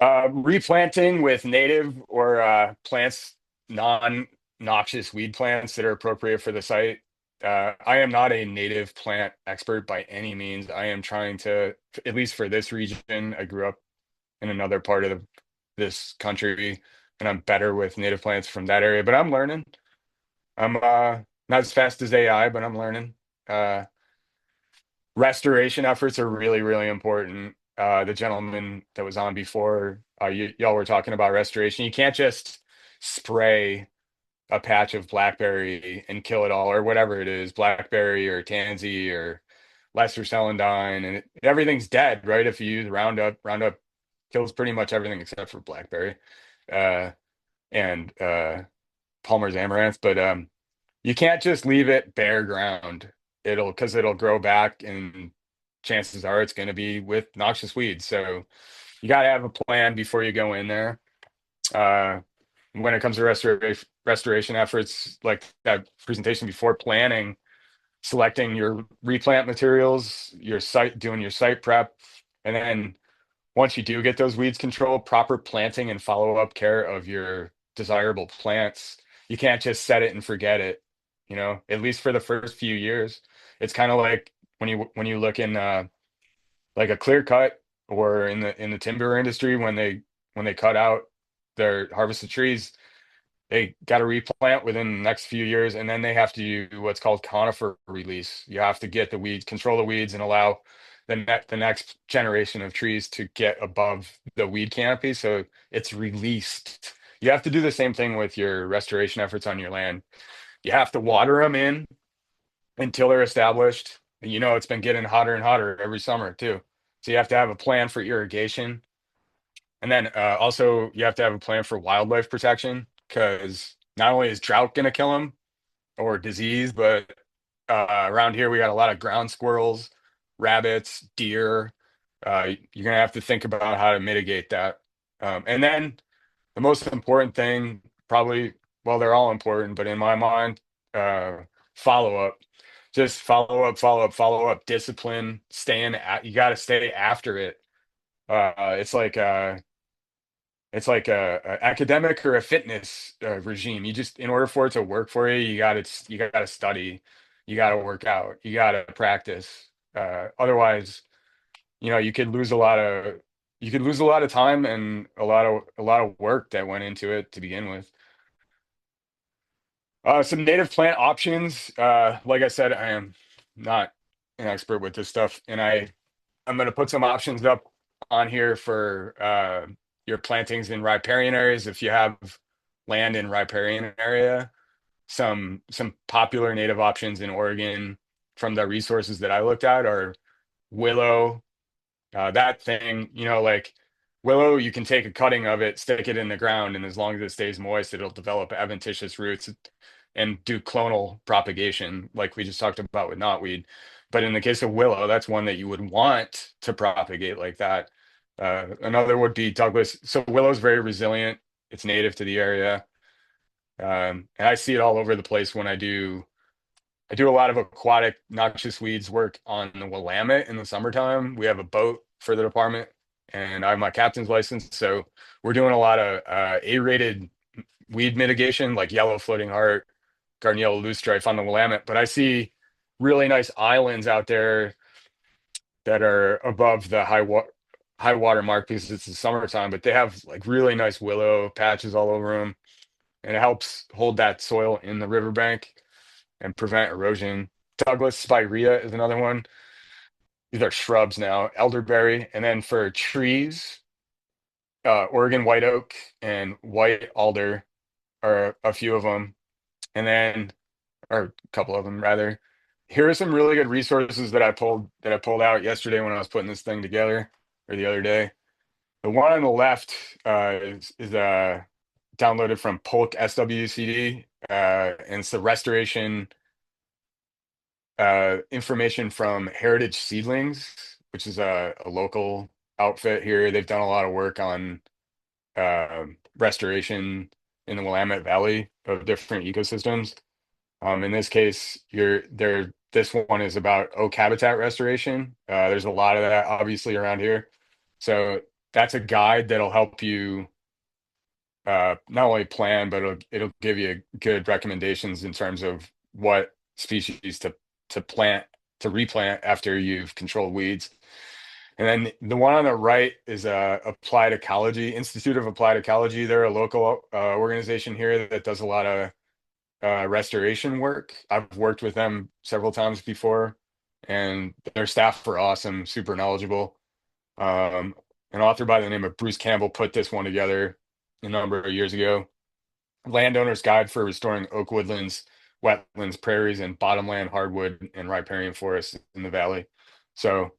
Replanting with native or plants, non-noxious weed plants that are appropriate for the site. I am not a native plant expert by any means. I am trying to, at least for this region, I grew up in another part of this country, and I'm better with native plants from that area, but I'm learning. I'm not as fast as AI, but I'm learning. Restoration efforts are really, really important. The gentleman that was on before, y'all were talking about restoration. You can't just spray a patch of blackberry and kill it all, or whatever it is, blackberry or tansy or lesser celandine, and everything's dead, right? If you use Roundup, Roundup kills pretty much everything except for blackberry and Palmer's amaranth. But you can't just leave it bare ground. Because it'll grow back, and chances are it's going to be with noxious weeds. So you got to have a plan before you go in there. When it comes to restoration efforts, like that presentation before, planning, selecting your replant materials, doing your site prep, and then once you do get those weeds controlled, proper planting and follow-up care of your desirable plants. You can't just set it and forget it, at least for the first few years. It's kind of like when you look in like a clear cut, or in the timber industry, when they cut out their harvested trees, they got to replant within the next few years, and then they have to do what's called conifer release. You have to get the weeds, control the weeds, and allow the next generation of trees to get above the weed canopy, so it's released. You have to do the same thing with your restoration efforts on your land. You have to water them in until they're established. It's been getting hotter and hotter every summer too, so you have to have a plan for irrigation. And then also you have to have a plan for wildlife protection, because not only is drought going to kill them, or disease, but around here we got a lot of ground squirrels, rabbits, deer. You're going to have to think about how to mitigate that. And then the most important thing, probably, well, they're all important, but in my mind, follow up. Just follow up, follow up, follow up. Discipline, you got to stay after it. It's like a academic or a fitness regime. In order for it to work for you, you got to study, you got to work out, you got to practice. Otherwise, you could lose a lot of time and a lot of work that went into it to begin with. Some native plant options. Like I said, I am not an expert with this stuff, and I'm going to put some options up on here for your plantings in riparian areas. If you have land in riparian area, some popular native options in Oregon from the resources that I looked at are willow. That thing, like willow, you can take a cutting of it, stick it in the ground, and as long as it stays moist, it'll develop adventitious roots and do clonal propagation, like we just talked about with knotweed. But in the case of willow, that's one that you would want to propagate like that. Another would be Douglas. So willow is very resilient. It's native to the area. And I see it all over the place when I do a lot of aquatic noxious weeds work on the Willamette in the summertime. We have a boat for the department, and I have my captain's license, so we're doing a lot of A-rated weed mitigation, like yellow floating heart, garden yellow loosestrife on the Willamette. But I see really nice islands out there that are above the high water mark because it's the summertime, but they have like really nice willow patches all over them, and it helps hold that soil in the riverbank and prevent erosion. Douglas spirea is another one. These are shrubs now, elderberry. And then for trees, Oregon white oak and white alder are a few of them. And then, or a couple of them rather. Here are some really good resources that I pulled out yesterday when I was putting this thing together, or the other day. The one on the left is downloaded from Polk SWCD, and it's the restoration information from Heritage Seedlings, which is a local outfit here. They've done a lot of work on restoration in the Willamette Valley of different ecosystems. In this case, this one is about oak habitat restoration. There's a lot of that obviously around here. So that's a guide that'll help you not only plan, but it'll give you good recommendations in terms of what species to replant after you've controlled weeds. And then the one on the right is Applied Ecology, Institute of Applied Ecology. They're a local organization here that does a lot of restoration work. I've worked with them several times before, and their staff are awesome, super knowledgeable. An author by the name of Bruce Campbell put this one together a number of years ago. Landowner's Guide for Restoring Oak Woodlands, Wetlands, Prairies, and Bottomland Hardwood and Riparian Forests in the Valley. So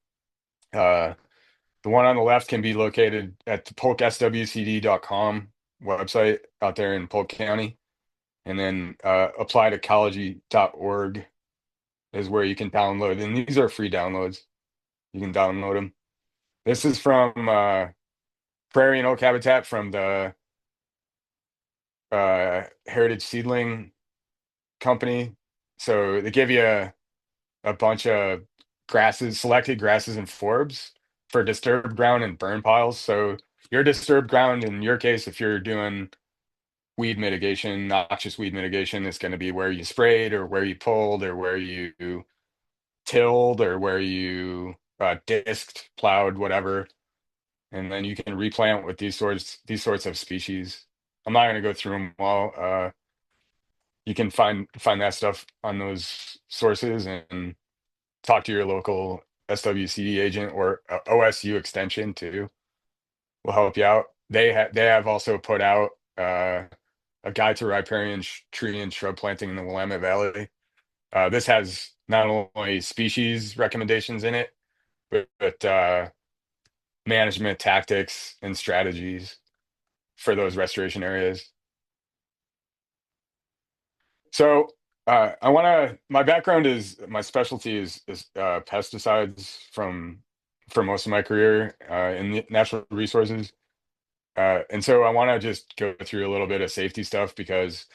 the one on the left can be located at the polkswcd.com website out there in Polk County. And then appliedecology.org is where you can download. And these are free downloads. You can download them. This is from Prairie and Oak Habitat from the Heritage Seedling Company. So they give you a bunch of grasses, selected grasses and forbs for disturbed ground and burn piles. So your disturbed ground, in your case, if you're doing weed mitigation, noxious weed mitigation, is going to be where you sprayed or where you pulled or where you tilled or where you disked, plowed, whatever. And then you can replant with these sorts of species. I'm not going to go through them all. You can find that stuff on those sources and talk to your local SWCD agent or OSU extension too. Will help you out. They have also put out a guide to riparian tree and shrub planting in the Willamette Valley. This has not only species recommendations in it, but management tactics and strategies for those restoration areas. So my background is, my specialty is pesticides for most of my career in natural resources. And so I want to just go through a little bit of safety stuff because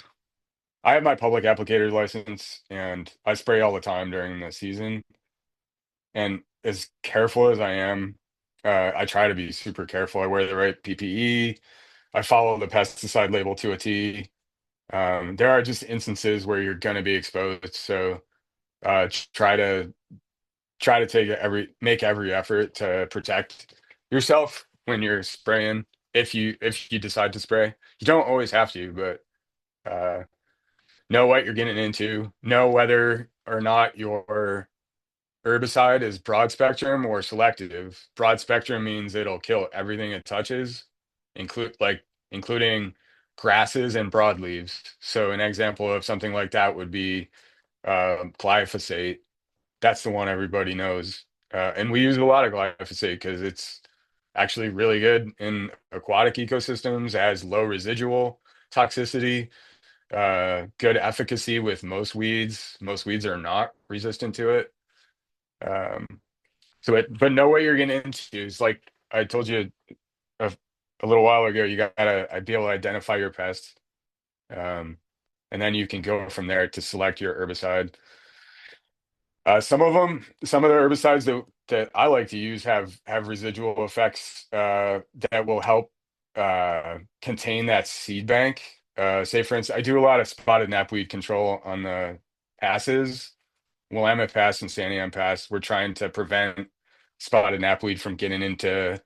I have my public applicator license and I spray all the time during the season. And as careful as I am, I try to be super careful. I wear the right PPE. I follow the pesticide label to a T. There are just instances where you're going to be exposed. So try to make every effort to protect yourself when you're spraying. If you decide to spray, you don't always have to, but know what you're getting into. Know whether or not your herbicide is broad spectrum or selective. Broad spectrum means it'll kill everything it touches, including grasses and broadleaves. So an example of something like that would be glyphosate. That's the one everybody knows. And we use a lot of glyphosate because it's actually really good in aquatic ecosystems, has low residual toxicity, good efficacy with most weeds. Most weeds are not resistant to it. But know what you're getting into. It's like I told you a little while ago, you gotta be able to identify your pests. and then you can go from there to select your herbicide. Some of the herbicides that I like to use have residual effects that will help contain that seed bank. Say for instance, I do a lot of spotted knapweed control on the passes. Willamette Pass and Santiam Pass. We're trying to prevent spotted knapweed from getting into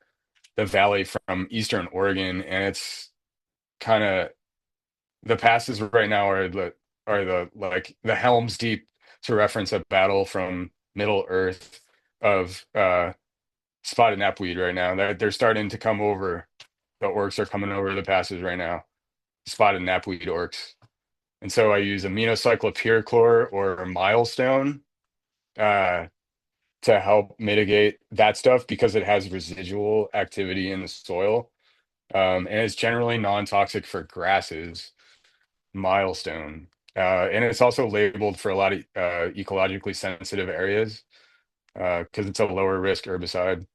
the valley from eastern Oregon, and it's kind of the passes right now are the like the Helm's Deep, to reference a battle from Middle Earth, of spotted knapweed right now. They're starting to come over. The orcs are coming over the passes right now. Spotted knapweed orcs. And so I use aminocyclopyrrochlor or milestone uh, to help mitigate that stuff because it has residual activity in the soil. And it's generally non-toxic for grasses, milestone. And it's also labeled for a lot of ecologically sensitive areas because it's a lower risk herbicide.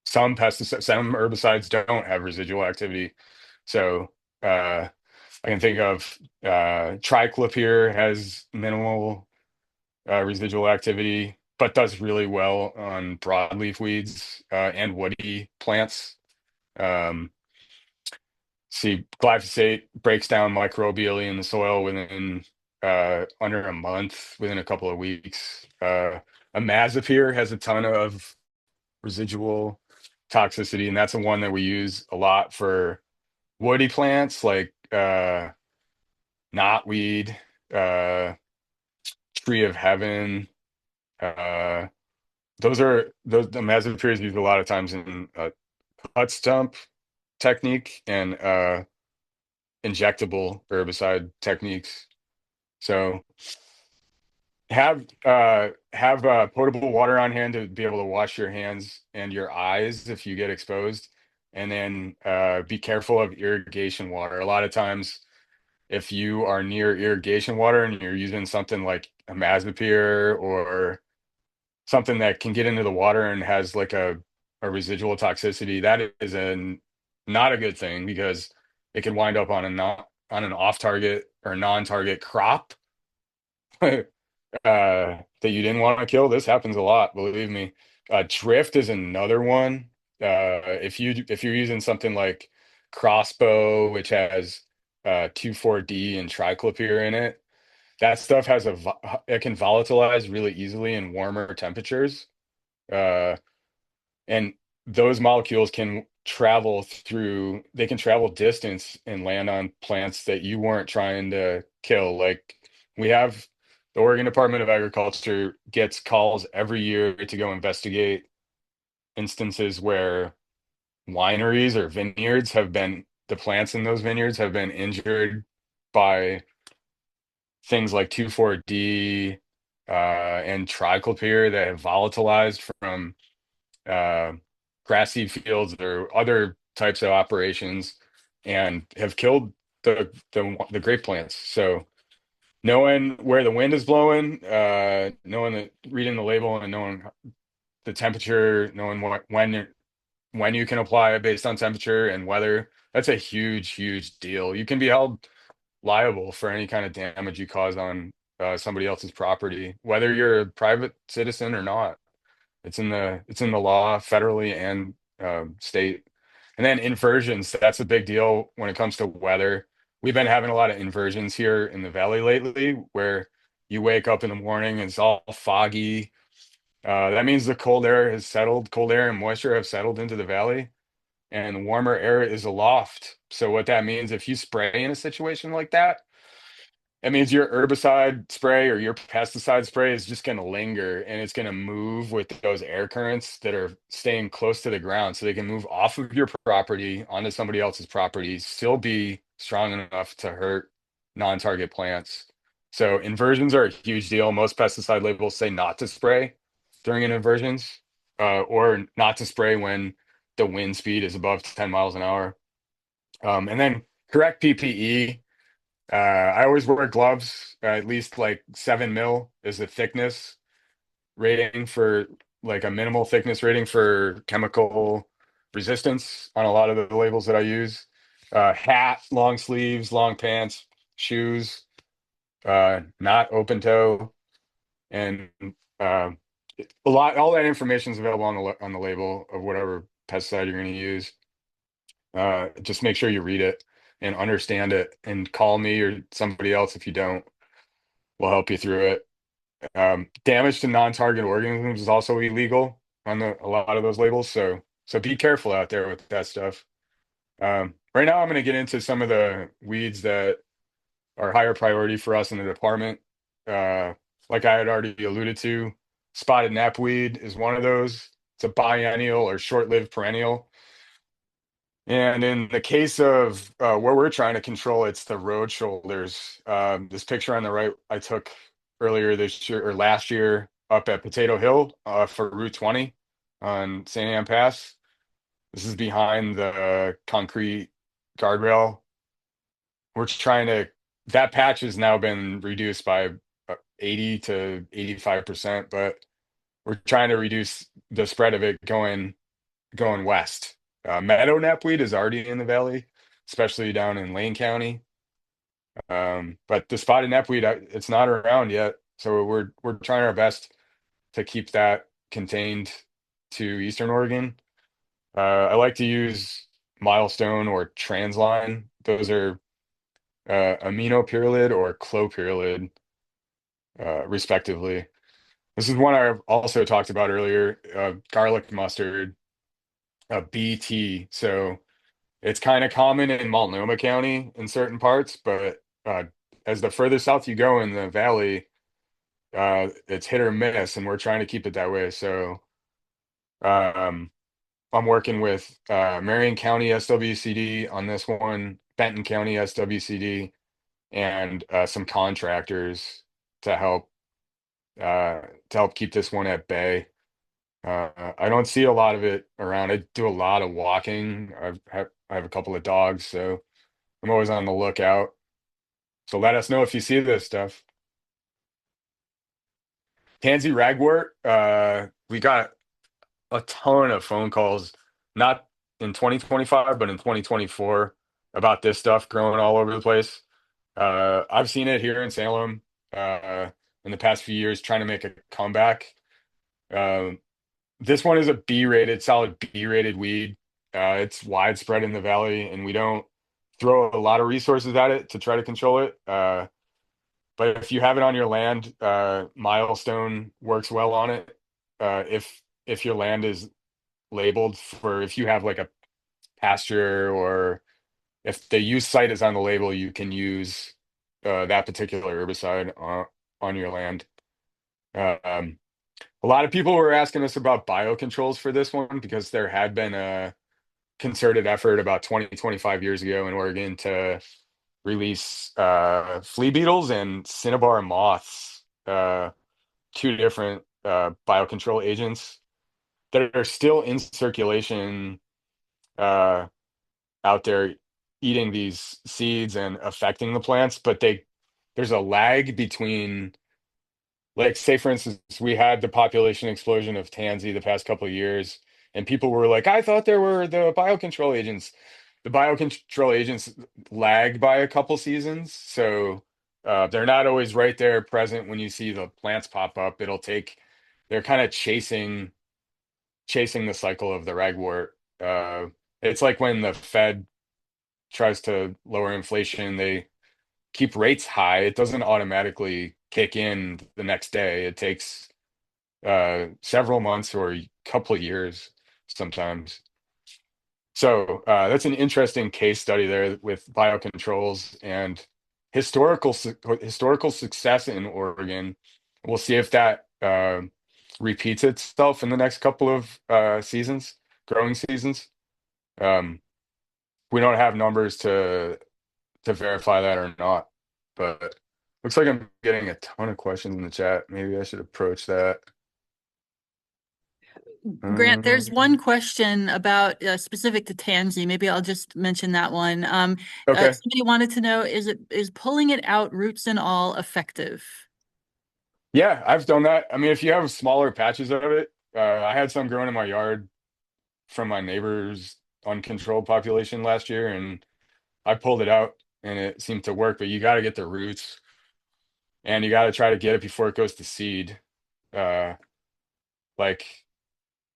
Some herbicides don't have residual activity. So I can think of triclopyr has minimal residual activity, but does really well on broadleaf weeds and woody plants. Um, See, glyphosate breaks down microbially in the soil within under a month, within a couple of weeks. Imazapyr has a ton of residual toxicity, and that's the one that we use a lot for woody plants like knotweed, uh, tree of heaven. Uh, those the imazapyr is used a lot of times in cut stump technique and injectable herbicide techniques. So have potable water on hand to be able to wash your hands and your eyes if you get exposed, and then be careful of irrigation water. A lot of times, if you are near irrigation water and you're using something like imazapyr or something that can get into the water and has like a residual toxicity, that is not a good thing because it can wind up on an off target or non-target crop that you didn't want to kill. This happens a lot, believe me. Drift is another one. If you're using something like crossbow, which has 2,4-D and triclopyr in it, that stuff it can volatilize really easily in warmer temperatures. Uh, and those molecules they can travel distance and land on plants that you weren't trying to kill. Like we have the Oregon Department of Agriculture gets calls every year to go investigate instances where wineries or vineyards the plants in those vineyards have been injured by things like 2,4-D and triclopyr that have volatilized from uh, grass seed fields or other types of operations and have killed the grape plants. So knowing where the wind is blowing, reading the label and knowing the temperature, knowing when you can apply it based on temperature and weather, that's a huge deal. You can be held liable for any kind of damage you cause on somebody else's property, whether you're a private citizen or not. It's in the law federally and state. And then inversions, that's a big deal when it comes to weather. We've been having a lot of inversions here in the valley lately where you wake up in the morning and it's all foggy. That means the cold air has settled, cold air and moisture have settled into the valley, and the warmer air is aloft. So what that means, if you spray in a situation like that, it means your herbicide spray or your pesticide spray is just going to linger and it's going to move with those air currents that are staying close to the ground so they can move off of your property onto somebody else's property, still be strong enough to hurt non-target plants. So inversions are a huge deal. Most pesticide labels say not to spray during an inversions or not to spray when the wind speed is above 10 miles an hour. And then correct PPE. I always wear gloves. At least like 7 mil is the thickness rating for like a minimal thickness rating for chemical resistance on a lot of the labels that I use. Hat, long sleeves, long pants, shoes, not open toe, and uh, all that information is available on the label of whatever pesticide you're going to use. Just make sure you read it and understand it, and call me or somebody else if you don't. We'll help you through it. Damage to non-target organisms is also illegal on a lot of those labels, so be careful out there with that stuff. Right now, I'm going to get into some of the weeds that are higher priority for us in the department. Like I had already alluded to, spotted knapweed is one of those. It's a biennial or short-lived perennial. And in the case of where we're trying to control, it's the road shoulders. This picture on the right I took earlier this year or last year up at Potato Hill for Route 20 on St. Ann Pass. This is behind the concrete guardrail. We're trying to, that patch has now been reduced by 80 to 85%, but we're trying to reduce the spread of it going west. Meadow knapweed is already in the valley, especially down in Lane County. But the spotted knapweed, it's not around yet, so we're trying our best to keep that contained to Eastern Oregon. I like to use Milestone or Transline. Those are aminopyrrolid or clopyrrolid, respectively. This is one I also talked about earlier, garlic mustard, BT. So it's kind of common in Multnomah County in certain parts, but as the further south you go in the valley, it's hit or miss, and we're trying to keep it that way. So I'm working with Marion County SWCD on this one, Benton County SWCD, and some contractors to help keep this one at bay. I don't see a lot of it around. I do a lot of walking. I have a couple of dogs, so I'm always on the lookout. So let us know if you see this stuff. Tansy ragwort, we got a ton of phone calls, not in 2025, but in 2024 about this stuff growing all over the place. I've seen it here in Salem in the past few years trying to make a comeback. This one is a B-rated, solid B-rated weed. It's widespread in the valley, and we don't throw a lot of resources at it to try to control it. But if you have it on your land, Milestone works well on it. If your land is labeled for, if you have like a pasture, or if the use site is on the label, you can use that particular herbicide on your land. A lot of people were asking us about biocontrols for this one because there had been a concerted effort about 20, 25 years ago in Oregon to release flea beetles and cinnabar moths, two different biocontrol agents that are still in circulation out there eating these seeds and affecting the plants, but there's a lag between, like, say for instance, we had the population explosion of tansy the past couple of years, and people were like, I thought there were the biocontrol agents. The biocontrol agents lag by a couple seasons, so they're not always right there present when you see the plants pop up. They're kind of chasing the cycle of the ragwort. It's like when the Fed tries to lower inflation, they keep rates high. It doesn't automatically kick in the next day. It takes several months or a couple of years sometimes. So that's an interesting case study there with biocontrols and historical success in Oregon. We'll see if that repeats itself in the next couple of growing seasons. We don't have numbers to verify that or not, but looks like I'm getting a ton of questions in the chat. Maybe I should approach that. Grant, there's one question about specific to tansy. Maybe I'll just mention that one. Okay. Somebody wanted to know, is pulling it out, roots and all, effective? Yeah, I've done that. I mean, if you have smaller patches of it, I had some growing in my yard from my neighbor's uncontrolled population last year, and I pulled it out and it seemed to work, but you got to get the roots, and you got to try to get it before it goes to seed. Uh, like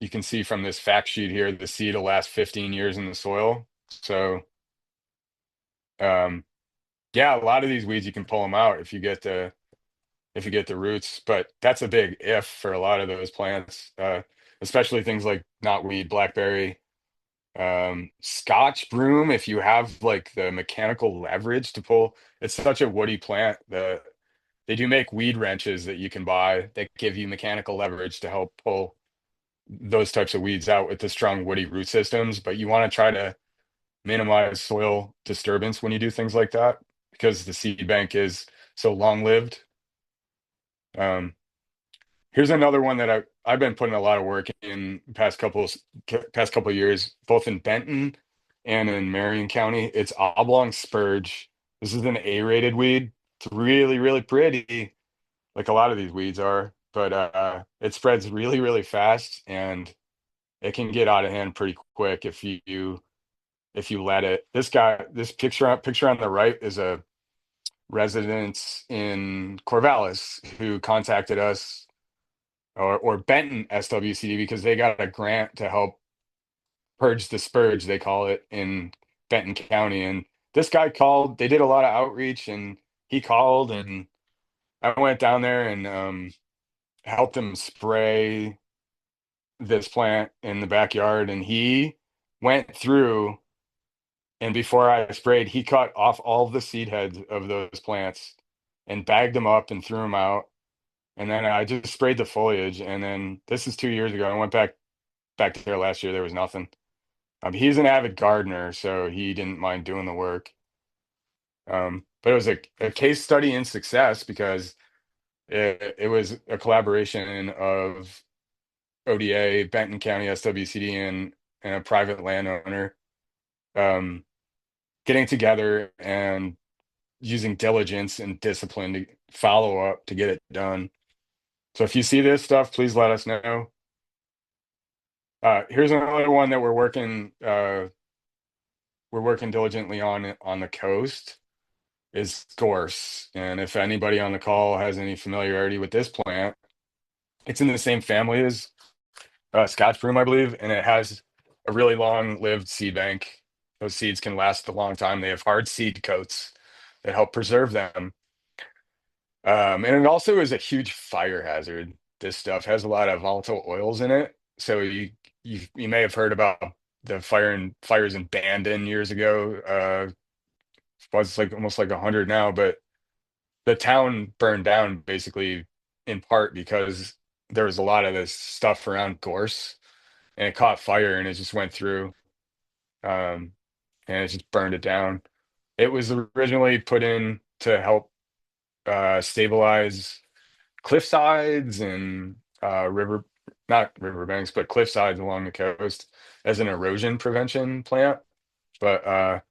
you can see from this fact sheet here, the seed will last 15 years in the soil. So, yeah, a lot of these weeds you can pull them out if you get the roots, but that's a big if for a lot of those plants, especially things like knotweed, blackberry, Scotch broom. If you have like the mechanical leverage to pull, it's such a woody plant. They do make weed wrenches that you can buy that give you mechanical leverage to help pull those types of weeds out with the strong woody root systems. But you want to try to minimize soil disturbance when you do things like that because the seed bank is so long lived. Here's another one that I've been putting a lot of work in the past couple of years, both in Benton and in Marion County. It's oblong spurge. This is an A-rated weed. It's really, really pretty, like a lot of these weeds are, but it spreads really, really fast and it can get out of hand pretty quick if you let it. This picture on the right is a resident in Corvallis who contacted us or Benton SWCD because they got a grant to help purge the spurge, they call it, in Benton County. And this guy called, they did a lot of outreach and he called and I went down there and helped him spray this plant in the backyard. And he went through and before I sprayed, he cut off all of the seed heads of those plants and bagged them up and threw them out. And then I just sprayed the foliage. And then this is 2 years ago. I went back there last year. There was nothing. He's an avid gardener, so he didn't mind doing the work. But it was a case study in success because it was a collaboration of ODA, Benton County SWCD, and a private landowner getting together and using diligence and discipline to follow up to get it done. So if you see this stuff, please let us know. Here's another one that we're working diligently on the coast is gorse. And if anybody on the call has any familiarity with this plant, it's in the same family as Scotch broom, I believe, and it has a really long-lived seed bank. Those seeds can last a long time. They have hard seed coats that help preserve them. And it also is a huge fire hazard. This stuff has a lot of volatile oils in it. So you may have heard about the fires in Bandon years ago. Was like almost like 100 now, but the town burned down basically in part because there was a lot of this stuff around gorse and it caught fire and it just went through and it just burned it down. It was originally put in to help stabilize cliff sides and not riverbanks, but cliff sides along the coast as an erosion prevention plant. But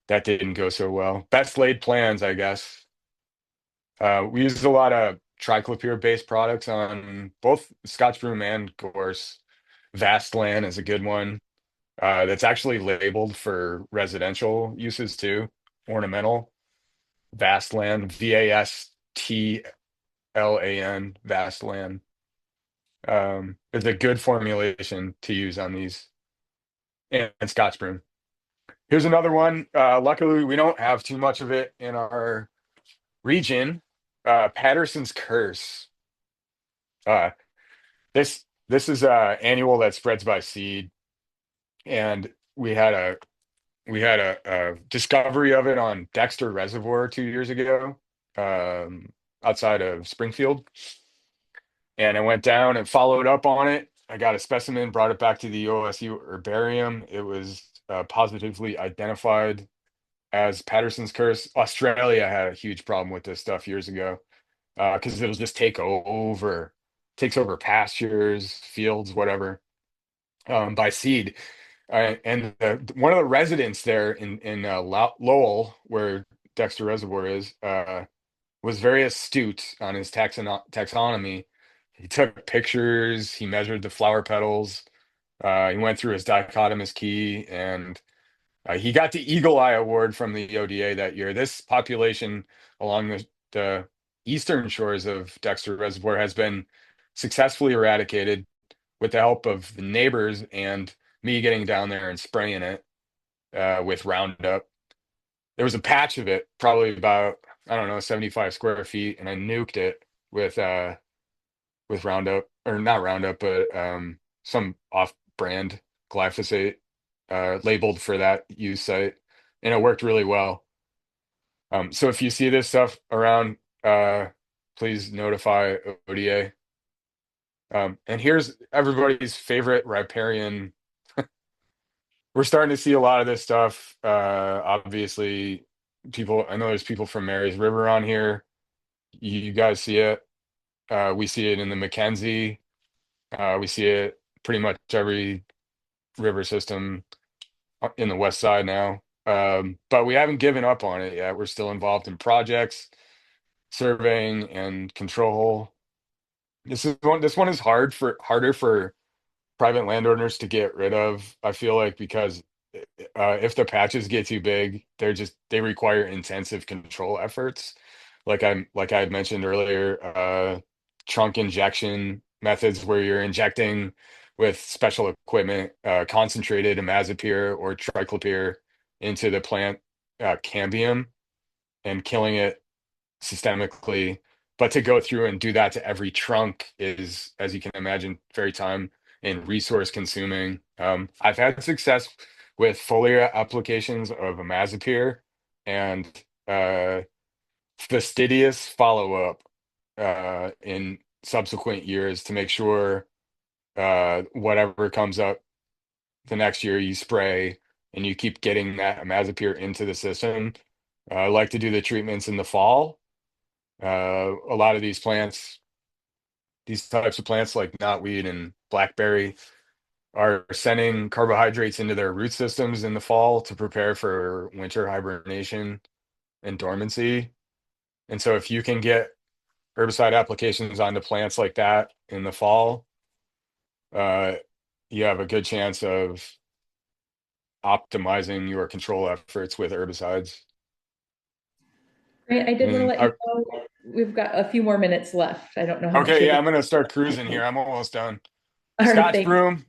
that didn't go so well. Best laid plans, I guess. We used a lot of triclopyr-based products on both Scotch broom and gorse. Vastland is a good one. That's actually labeled for residential uses too, ornamental. Vastland, Vastlan, Vastland. It's a good formulation to use on these and Scotch broom. Here's another one. Luckily, we don't have too much of it in our region. Patterson's Curse. This is a annual that spreads by seed, and we had a discovery of it on Dexter Reservoir 2 years ago, outside of Springfield. And I went down and followed up on it. I got a specimen, brought it back to the OSU herbarium. It was positively identified as Patterson's Curse. Australia had a huge problem with this stuff years ago because it'll just takes over pastures, fields, whatever, by seed. And one of the residents there in Lowell, where Dexter Reservoir is, was very astute on his taxonomy. He took pictures, he measured the flower petals, he went through his dichotomous key, and He got the Eagle Eye Award from the ODA that year. This population along the eastern shores of Dexter Reservoir has been successfully eradicated with the help of the neighbors and me getting down there and spraying it with Roundup. There was a patch of it, probably about, I don't know, 75 square feet, and I nuked it with Roundup, or not Roundup, but some off-brand glyphosate labeled for that use site, and it worked really well. So if you see this stuff around, please notify ODA. And here's everybody's favorite riparian. We're starting to see a lot of this stuff. Obviously, I know there's people from Mary's River on here. You guys see it. We see it in the Mackenzie. We see it pretty much every river system in the west side now. But we haven't given up on it yet. We're still involved in projects, surveying, and control. This one is harder for private landowners to get rid of, I feel like, because if the patches get too big, they require intensive control efforts. Like I had mentioned earlier, trunk injection methods where you're injecting with special equipment, concentrated imazapyr or triclopyr into the plant cambium and killing it systemically. But to go through and do that to every trunk is, as you can imagine, very time and resource consuming. I've had success with foliar applications of imazapyr and fastidious follow-up in subsequent years to make sure whatever comes up the next year you spray and you keep getting that imazapyr into the system. I like to do the treatments in the fall. A lot of these types of plants like knotweed and blackberry are sending carbohydrates into their root systems in the fall to prepare for winter hibernation and dormancy. And so if you can get herbicide applications onto plants like that in the fall, you have a good chance of optimizing your control efforts with herbicides. Great. I did want to And let you know we've got a few more minutes left. I don't know how much. okay, yeah, I'm gonna start cruising here. I'm almost done. All right, Scotch thanks. broom.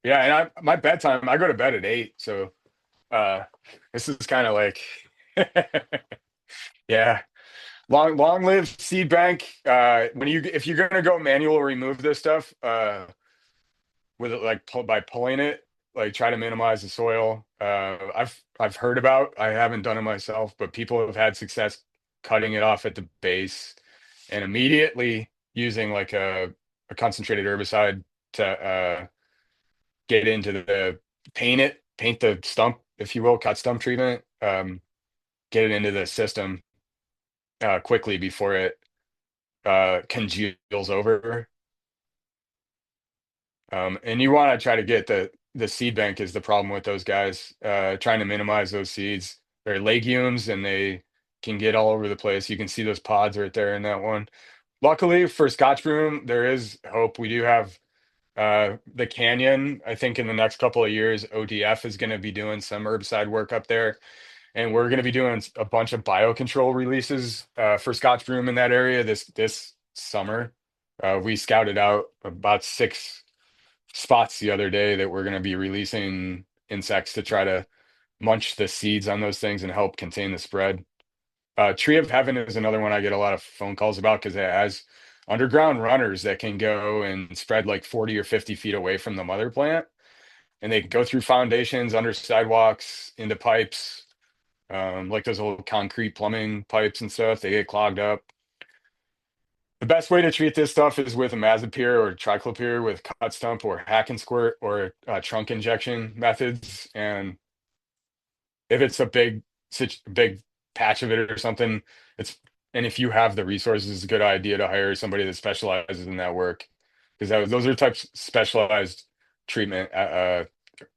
Yeah, and my bedtime, I go to bed at 8, so this is kind of like yeah. Long live seed bank. If you're gonna go manual remove this stuff, with it like by pulling it, like try to minimize the soil. I've heard about, I haven't done it myself, but people have had success cutting it off at the base and immediately using like a concentrated herbicide to get into paint the stump, if you will, cut stump treatment, get it into the system quickly before it congeals over. And you want to try to get the seed bank is the problem with those guys, trying to minimize those seeds. They're legumes and they can get all over the place. You can see those pods right there in that one. Luckily for Scotch broom, there is hope. We do have the Canyon. I think in the next couple of years, ODF is going to be doing some herbicide work up there. And we're going to be doing a bunch of biocontrol releases for Scotch broom in that area this summer. We scouted out about 6 spots the other day that we're going to be releasing insects to try to munch the seeds on those things and help contain the spread. Tree of Heaven is another one I get a lot of phone calls about because it has underground runners that can go and spread like 40 or 50 feet away from the mother plant. And they go through foundations, under sidewalks, into pipes, like those old concrete plumbing pipes and stuff. They get clogged up. The best way to treat this stuff is with imazapyr or triclopyr with cut stump or hack and squirt or trunk injection methods. And if it's a big patch of it or something, and if you have the resources, it's a good idea to hire somebody that specializes in that work, because those are types specialized treatment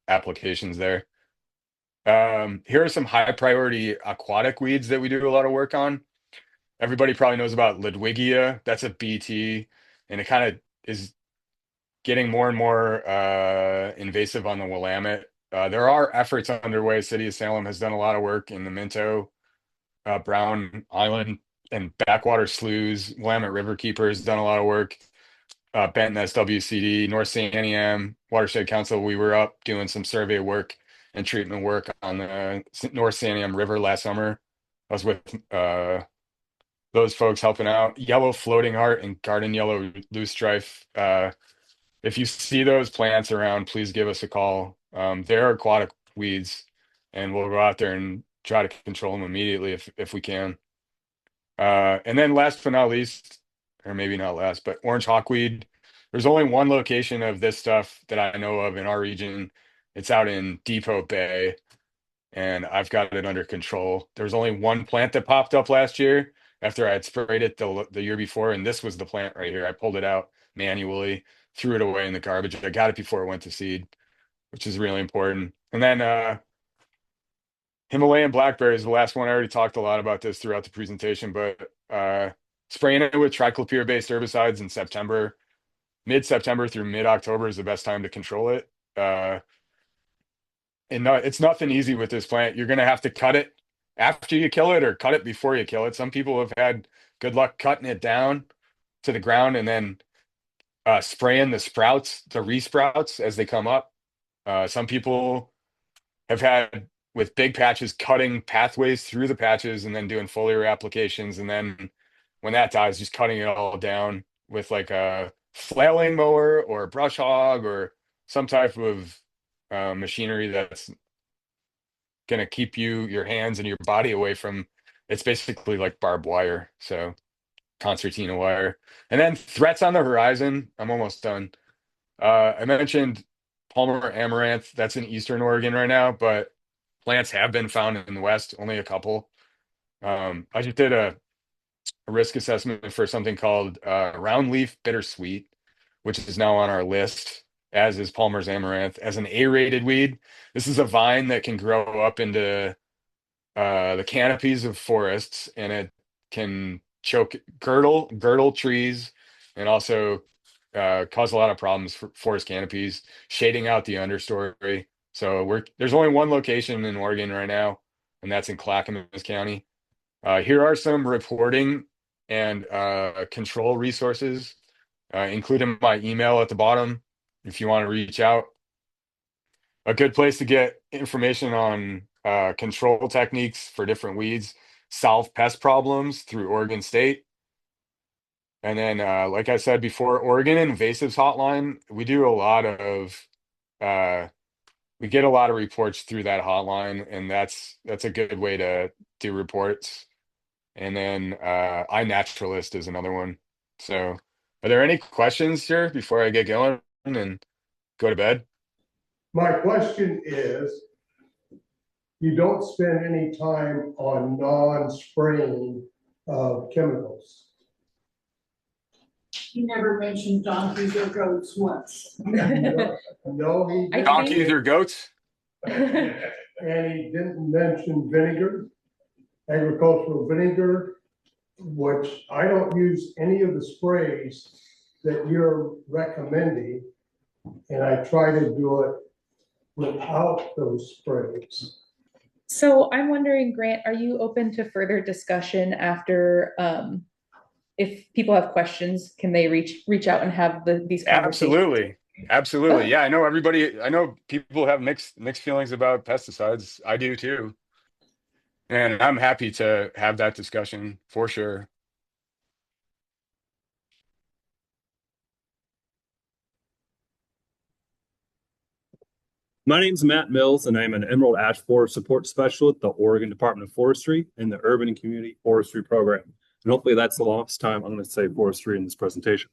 applications there. Here are some high priority aquatic weeds that we do a lot of work on. Everybody probably knows about Ludwigia. That's a BT, and it kind of is getting more and more invasive on the Willamette There are efforts underway. City of Salem has done a lot of work in the Minto, Brown Island, and backwater sloughs. Willamette Riverkeeper has done a lot of work. Benton SWCD, North Santiam Watershed Council. We were up doing some survey work and treatment work on the North Santiam River last summer. I was with those folks helping out. Yellow floating heart and garden yellow loosestrife. If you see those plants around, please give us a call. They're aquatic weeds, and we'll go out there and try to control them immediately if we can. And then last but not least, or maybe not last, but orange hawkweed. There's only one location of this stuff that I know of in our region. It's out in Depot Bay, and I've got it under control. There was only one plant that popped up last year after I had sprayed it the year before, and this was the plant right here. I pulled it out manually, threw it away in the garbage. I got it before it went to seed, which is really important. And then Himalayan blackberry is the last one. I already talked a lot about this throughout the presentation, but spraying it with triclopyr-based herbicides in September, mid-September through mid-October is the best time to control it. It's nothing easy with this plant. You're going to have to cut it after you kill it or cut it before you kill it. Some people have had good luck cutting it down to the ground and then spraying the sprouts, the resprouts as they come up. Some people have had with big patches cutting pathways through the patches and then doing foliar applications. And then when that dies, just cutting it all down with like a flailing mower or a brush hog or some type of machinery that's going to keep your hands and your body away from. It's basically like barbed wire, so concertina wire. And then threats on the horizon. I'm almost done. I mentioned Palmer amaranth. That's in Eastern Oregon right now, but plants have been found in the West, only a couple. I just did a risk assessment for something called roundleaf bittersweet, which is now on our list, as is Palmer's amaranth, as an A-rated weed. This is a vine that can grow up into the canopies of forests, and it can girdle trees, and also cause a lot of problems for forest canopies, shading out the understory. So there's only one location in Oregon right now, and that's in Clackamas County. Here are some reporting and control resources, including my email at the bottom if you want to reach out. A good place to get information on control techniques for different weeds, solve pest problems through Oregon State. And then, like I said before, Oregon Invasives Hotline, we do a lot of we get a lot of reports through that hotline, and that's a good way to do reports. And then iNaturalist is another one. So are there any questions here before I get going and go to bed? My question is, you don't spend any time on non-spraying of chemicals. He never mentioned donkeys or goats once. No, he I didn't. Donkeys or goats? And he didn't mention vinegar, agricultural vinegar, which I don't use any of the sprays that you're recommending. And I try to do it without those sprays. So I'm wondering, Grant, are you open to further discussion after, if people have questions, can they reach out and have these conversations? Absolutely. Yeah, I know people have mixed feelings about pesticides. I do too. And I'm happy to have that discussion for sure. My name's Matt Mills, and I'm an Emerald Ash Borer Support Specialist at the Oregon Department of Forestry in the Urban and Community Forestry Program. And hopefully that's the last time I'm going to say forestry in this presentation.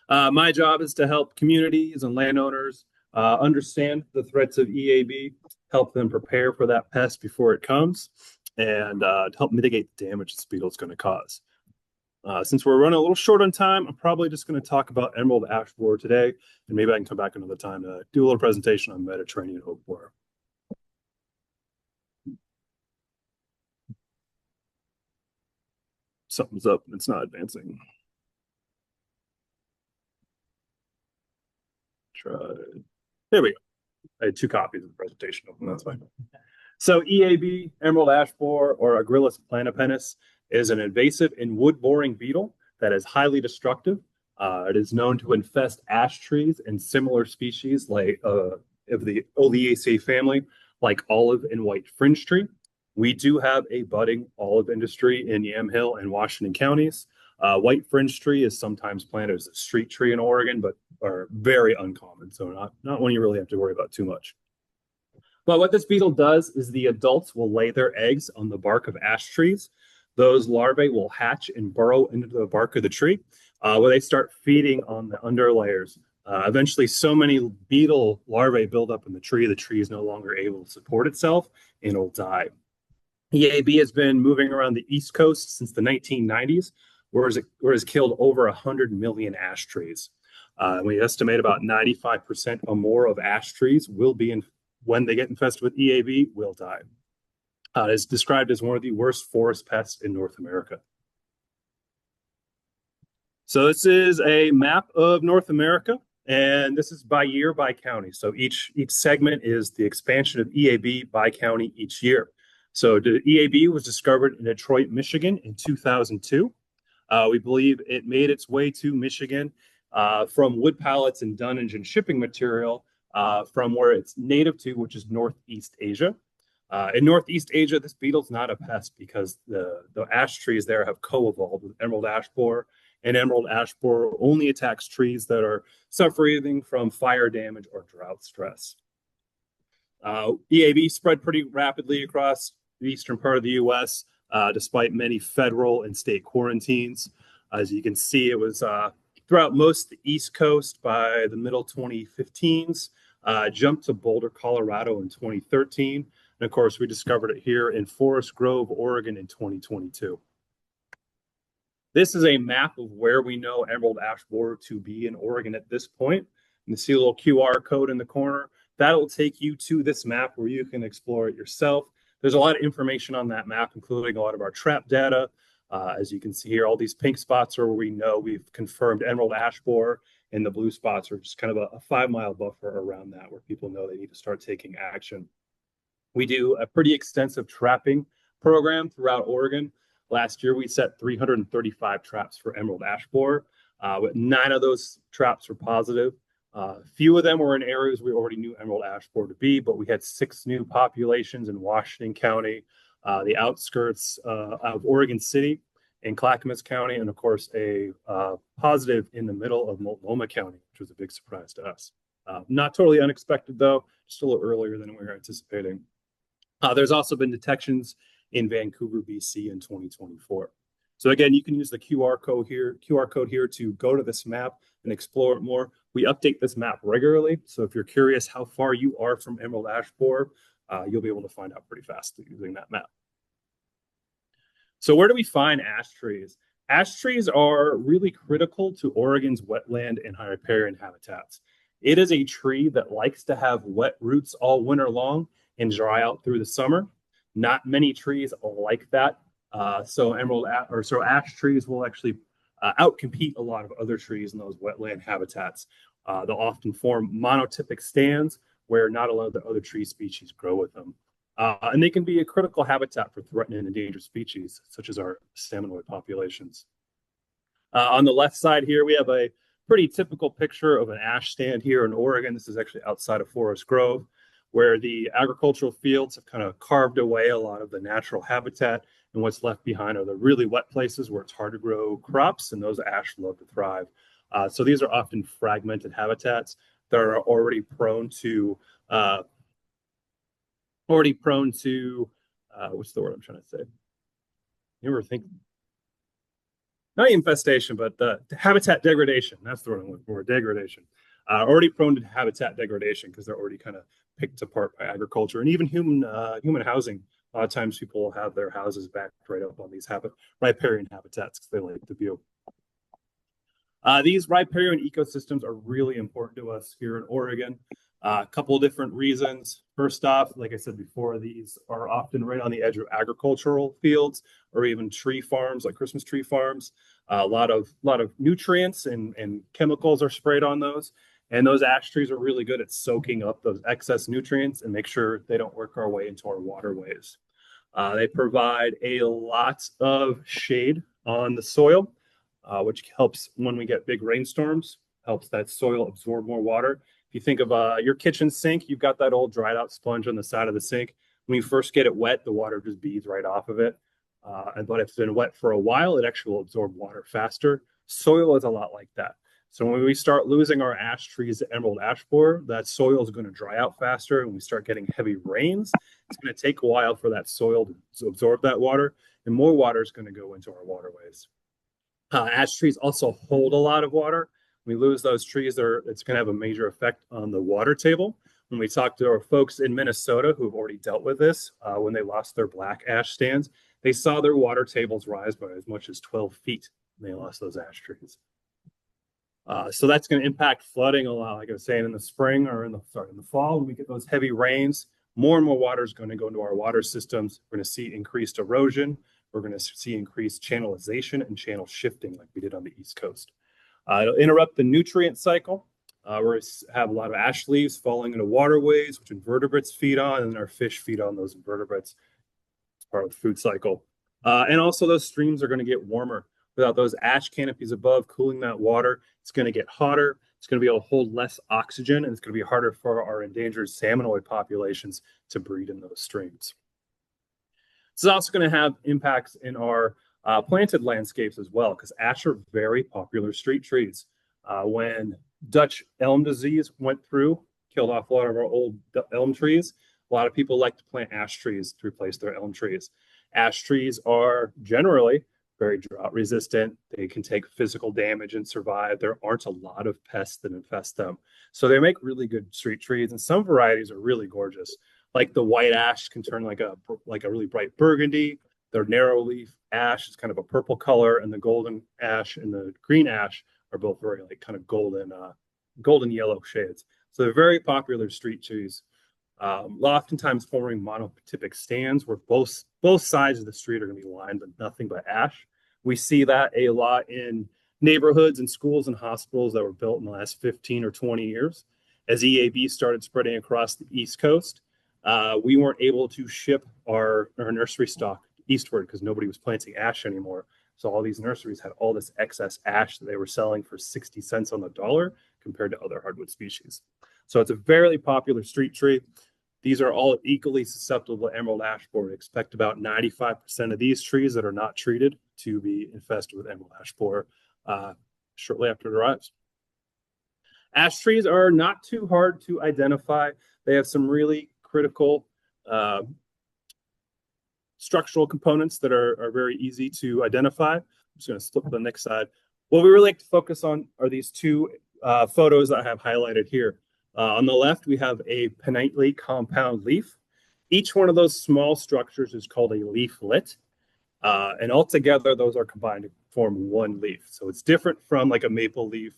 My job is to help communities and landowners understand the threats of EAB, help them prepare for that pest before it comes, and to help mitigate the damage this beetle is going to cause. Since we're running a little short on time, I'm probably just going to talk about Emerald Ash Borer today, and maybe I can come back another time to do a little presentation on Mediterranean oak borer. Something's up and it's not advancing. Try. There we go. I had 2 copies of the presentation open, that's fine. So EAB, emerald ash borer, or Agrillus planopennis, is an invasive and wood-boring beetle that is highly destructive. It is known to infest ash trees and similar species like of the Oleaceae family, like olive and white fringe tree. We do have a budding olive industry in Yamhill and Washington counties. White fringe tree is sometimes planted as a street tree in Oregon, but are very uncommon, so not one you really have to worry about too much. But what this beetle does is the adults will lay their eggs on the bark of ash trees. Those larvae will hatch and burrow into the bark of the tree, where they start feeding on the underlayers. Eventually, so many beetle larvae build up in the tree is no longer able to support itself and it'll die. EAB has been moving around the East Coast since the 1990s, where it has killed over 100 million ash trees. We estimate about 95% or more of ash trees will be when they get infested with EAB, will die. It is described as one of the worst forest pests in North America. So this is a map of North America, and this is by year, by county. So each segment is the expansion of EAB by county each year. So the EAB was discovered in Detroit, Michigan in 2002. We believe it made its way to Michigan from wood pallets and dunnage and shipping material from where it's native to, which is Northeast Asia. In Northeast Asia, this beetle's not a pest because the ash trees there have co-evolved with emerald ash borer, and emerald ash borer only attacks trees that are suffering from fire damage or drought stress. EAB spread pretty rapidly across the eastern part of the U.S., despite many federal and state quarantines. As you can see, it was throughout most of the East Coast by the middle 2015s, jumped to Boulder, Colorado in 2013. And of course, we discovered it here in Forest Grove, Oregon in 2022. This is a map of where we know emerald ash borer to be in Oregon at this point. And you see a little QR code in the corner. That'll take you to this map where you can explore it yourself. There's a lot of information on that map, including a lot of our trap data. As you can see here, all these pink spots are where we know we've confirmed emerald ash borer, and the blue spots are just kind of a 5-mile buffer around that where people know they need to start taking action. We do a pretty extensive trapping program throughout Oregon. Last year, we set 335 traps for emerald ash borer. 9 of those traps were positive. Few of them were in areas we already knew emerald ash borer to be, but we had 6 new populations in Washington County, the outskirts of Oregon City, in Clackamas County, and of course a positive in the middle of Multnomah County, which was a big surprise to us. Not totally unexpected though, just a little earlier than we were anticipating. There's also been detections in Vancouver, BC in 2024. So again, you can use the QR code here to go to this map and explore it more. We update this map regularly, so if you're curious how far you are from emerald ash borer, you'll be able to find out pretty fast using that map. So where do we find ash trees? Ash trees are really critical to Oregon's wetland and riparian habitats. It is a tree that likes to have wet roots all winter long and dry out through the summer. Not many trees like that. So ash trees will actually outcompete a lot of other trees in those wetland habitats. They'll often form monotypic stands where not a lot of the other tree species grow with them. And they can be a critical habitat for threatened and endangered species, such as our salmonoid populations. On the left side here, we have a pretty typical picture of an ash stand here in Oregon. This is actually outside of Forest Grove, where the agricultural fields have kind of carved away a lot of the natural habitat, and what's left behind are the really wet places where it's hard to grow crops, and those ash love to thrive. So these are often fragmented habitats that are already prone to what's the word I'm trying to say? You ever think? Not infestation, but the habitat degradation. That's the word I'm looking for, degradation. Already prone to habitat degradation because they're already kind of picked apart by agriculture and even human housing. A lot of times people will have their houses backed right up on these riparian habitats because they like the view. These riparian ecosystems are really important to us here in Oregon. A couple of different reasons. First off, like I said before, these are often right on the edge of agricultural fields or even tree farms, like Christmas tree farms. A lot of nutrients and chemicals are sprayed on those. And those ash trees are really good at soaking up those excess nutrients and make sure they don't work our way into our waterways. They provide a lot of shade on the soil, which helps when we get big rainstorms, helps that soil absorb more water. If you think of your kitchen sink, you've got that old dried out sponge on the side of the sink. When you first get it wet, the water just beads right off of it. But if it's been wet for a while, it actually will absorb water faster. Soil is a lot like that. So when we start losing our ash trees to emerald ash borer, that soil is going to dry out faster. And we start getting heavy rains, it's going to take a while for that soil to absorb that water, and more water is going to go into our waterways. Ash trees also hold a lot of water. When we lose those trees, it's going to have a major effect on the water table. When we talk to our folks in Minnesota who have already dealt with this, when they lost their black ash stands, they saw their water tables rise by as much as 12 feet when they lost those ash trees. So that's going to impact flooding a lot, like I was saying, in the spring or in the fall. When we get those heavy rains, more and more water is going to go into our water systems. We're going to see increased erosion. We're going to see increased channelization and channel shifting like we did on the East Coast. It'll interrupt the nutrient cycle. We're going to have a lot of ash leaves falling into waterways, which invertebrates feed on, and our fish feed on those invertebrates. It's part of the food cycle. And also those streams are going to get warmer. Without those ash canopies above cooling that water, it's going to get hotter. It's going to be able to hold less oxygen, and it's going to be harder for our endangered salmonoid populations to breed in those streams. This is also going to have impacts in our planted landscapes as well, because ash are very popular street trees. When Dutch elm disease went through, killed off a lot of our old elm trees, a lot of people like to plant ash trees to replace their elm trees. Ash trees are generally very drought resistant. They can take physical damage and survive. There aren't a lot of pests that infest them. So they make really good street trees, and some varieties are really gorgeous. Like the white ash can turn like a really bright burgundy. Their narrow leaf ash is kind of a purple color, and the golden ash and the green ash are both very like kind of golden yellow shades. So they're very popular street trees. Oftentimes forming monotypic stands where both sides of the street are going to be lined with nothing but ash. We see that a lot in neighborhoods and schools and hospitals that were built in the last 15 or 20 years. As EAB started spreading across the East Coast, we weren't able to ship our nursery stock eastward because nobody was planting ash anymore. So all these nurseries had all this excess ash that they were selling for 60 cents on the dollar compared to other hardwood species. So it's a very popular street tree. These are all equally susceptible to emerald ash borer. Expect about 95% of these trees that are not treated to be infested with emerald ash borer shortly after it arrives. Ash trees are not too hard to identify. They have some really critical structural components that are very easy to identify. I'm just going to flip to the next slide. What we really like to focus on are these two photos that I have highlighted here. On the left, we have a pinnately compound leaf. Each one of those small structures is called a leaflet. And altogether, those are combined to form one leaf. So it's different from like a maple leaf,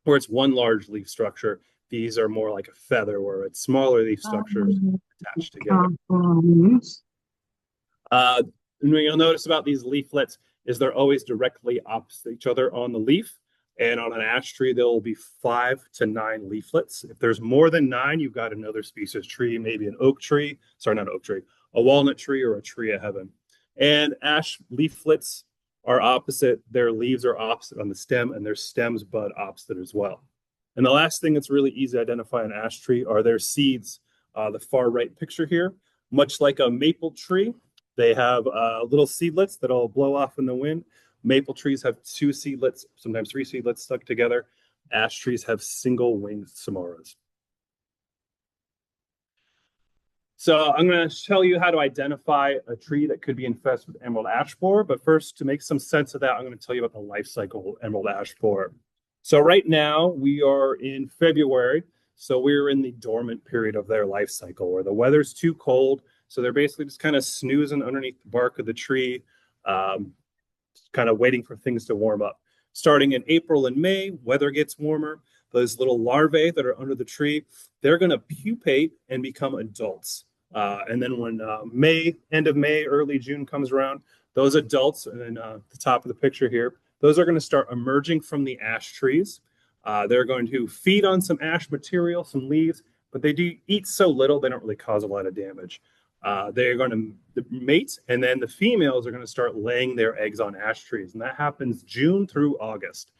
where it's one large leaf structure. These are more like a feather, where it's smaller leaf structures attached together. And what you'll notice about these leaflets is they're always directly opposite each other on the leaf. And on an ash tree, there will be 5 to 9 leaflets. If there's more than 9, you've got another species tree, maybe an oak tree. Sorry, not an oak tree, a walnut tree or a tree of heaven. And ash leaflets are opposite. Their leaves are opposite on the stem, and their stems bud opposite as well. And the last thing that's really easy to identify in an ash tree are their seeds. The far right picture here, much like a maple tree, they have little seedlets that'll blow off in the wind. Maple trees have 2 seedlets, sometimes 3 seedlets stuck together. Ash trees have single-winged samaras. So I'm going to tell you how to identify a tree that could be infested with emerald ash borer. But first, to make some sense of that, I'm going to tell you about the life cycle of emerald ash borer. So right now, we are in February. So we're in the dormant period of their life cycle, where the weather's too cold. So they're basically just kind of snoozing underneath the bark of the tree, kind of waiting for things to warm up. Starting in April and May, weather gets warmer. Those little larvae that are under the tree, they're going to pupate and become adults. And then when end of May, early June comes around, those adults, and then the top of the picture here, those are going to start emerging from the ash trees. They're going to feed on some ash material, some leaves, but they do eat so little, they don't really cause a lot of damage. They're going to mate, and then the females are going to start laying their eggs on ash trees, and that happens June through August.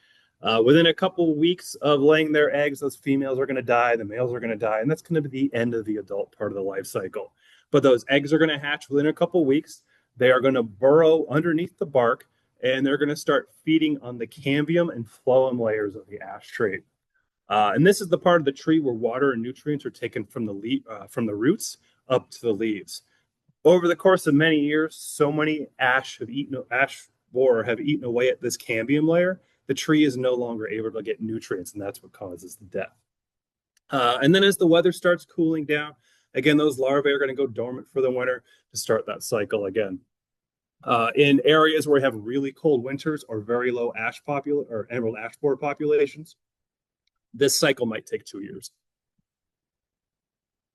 Within a couple of weeks of laying their eggs, those females are going to die, the males are going to die, and that's going to be the end of the adult part of the life cycle. But those eggs are going to hatch within a couple of weeks. They are going to burrow underneath the bark, and they're going to start feeding on the cambium and phloem layers of the ash tree. And this is the part of the tree where water and nutrients are taken from the roots up to the leaves. Over the course of many years, so many ash borer have eaten away at this cambium layer, the tree is no longer able to get nutrients, and that's what causes the death. And then as the weather starts cooling down, again, those larvae are going to go dormant for the winter to start that cycle again. In areas where we have really cold winters or very low emerald ash borer populations, this cycle might take 2 years.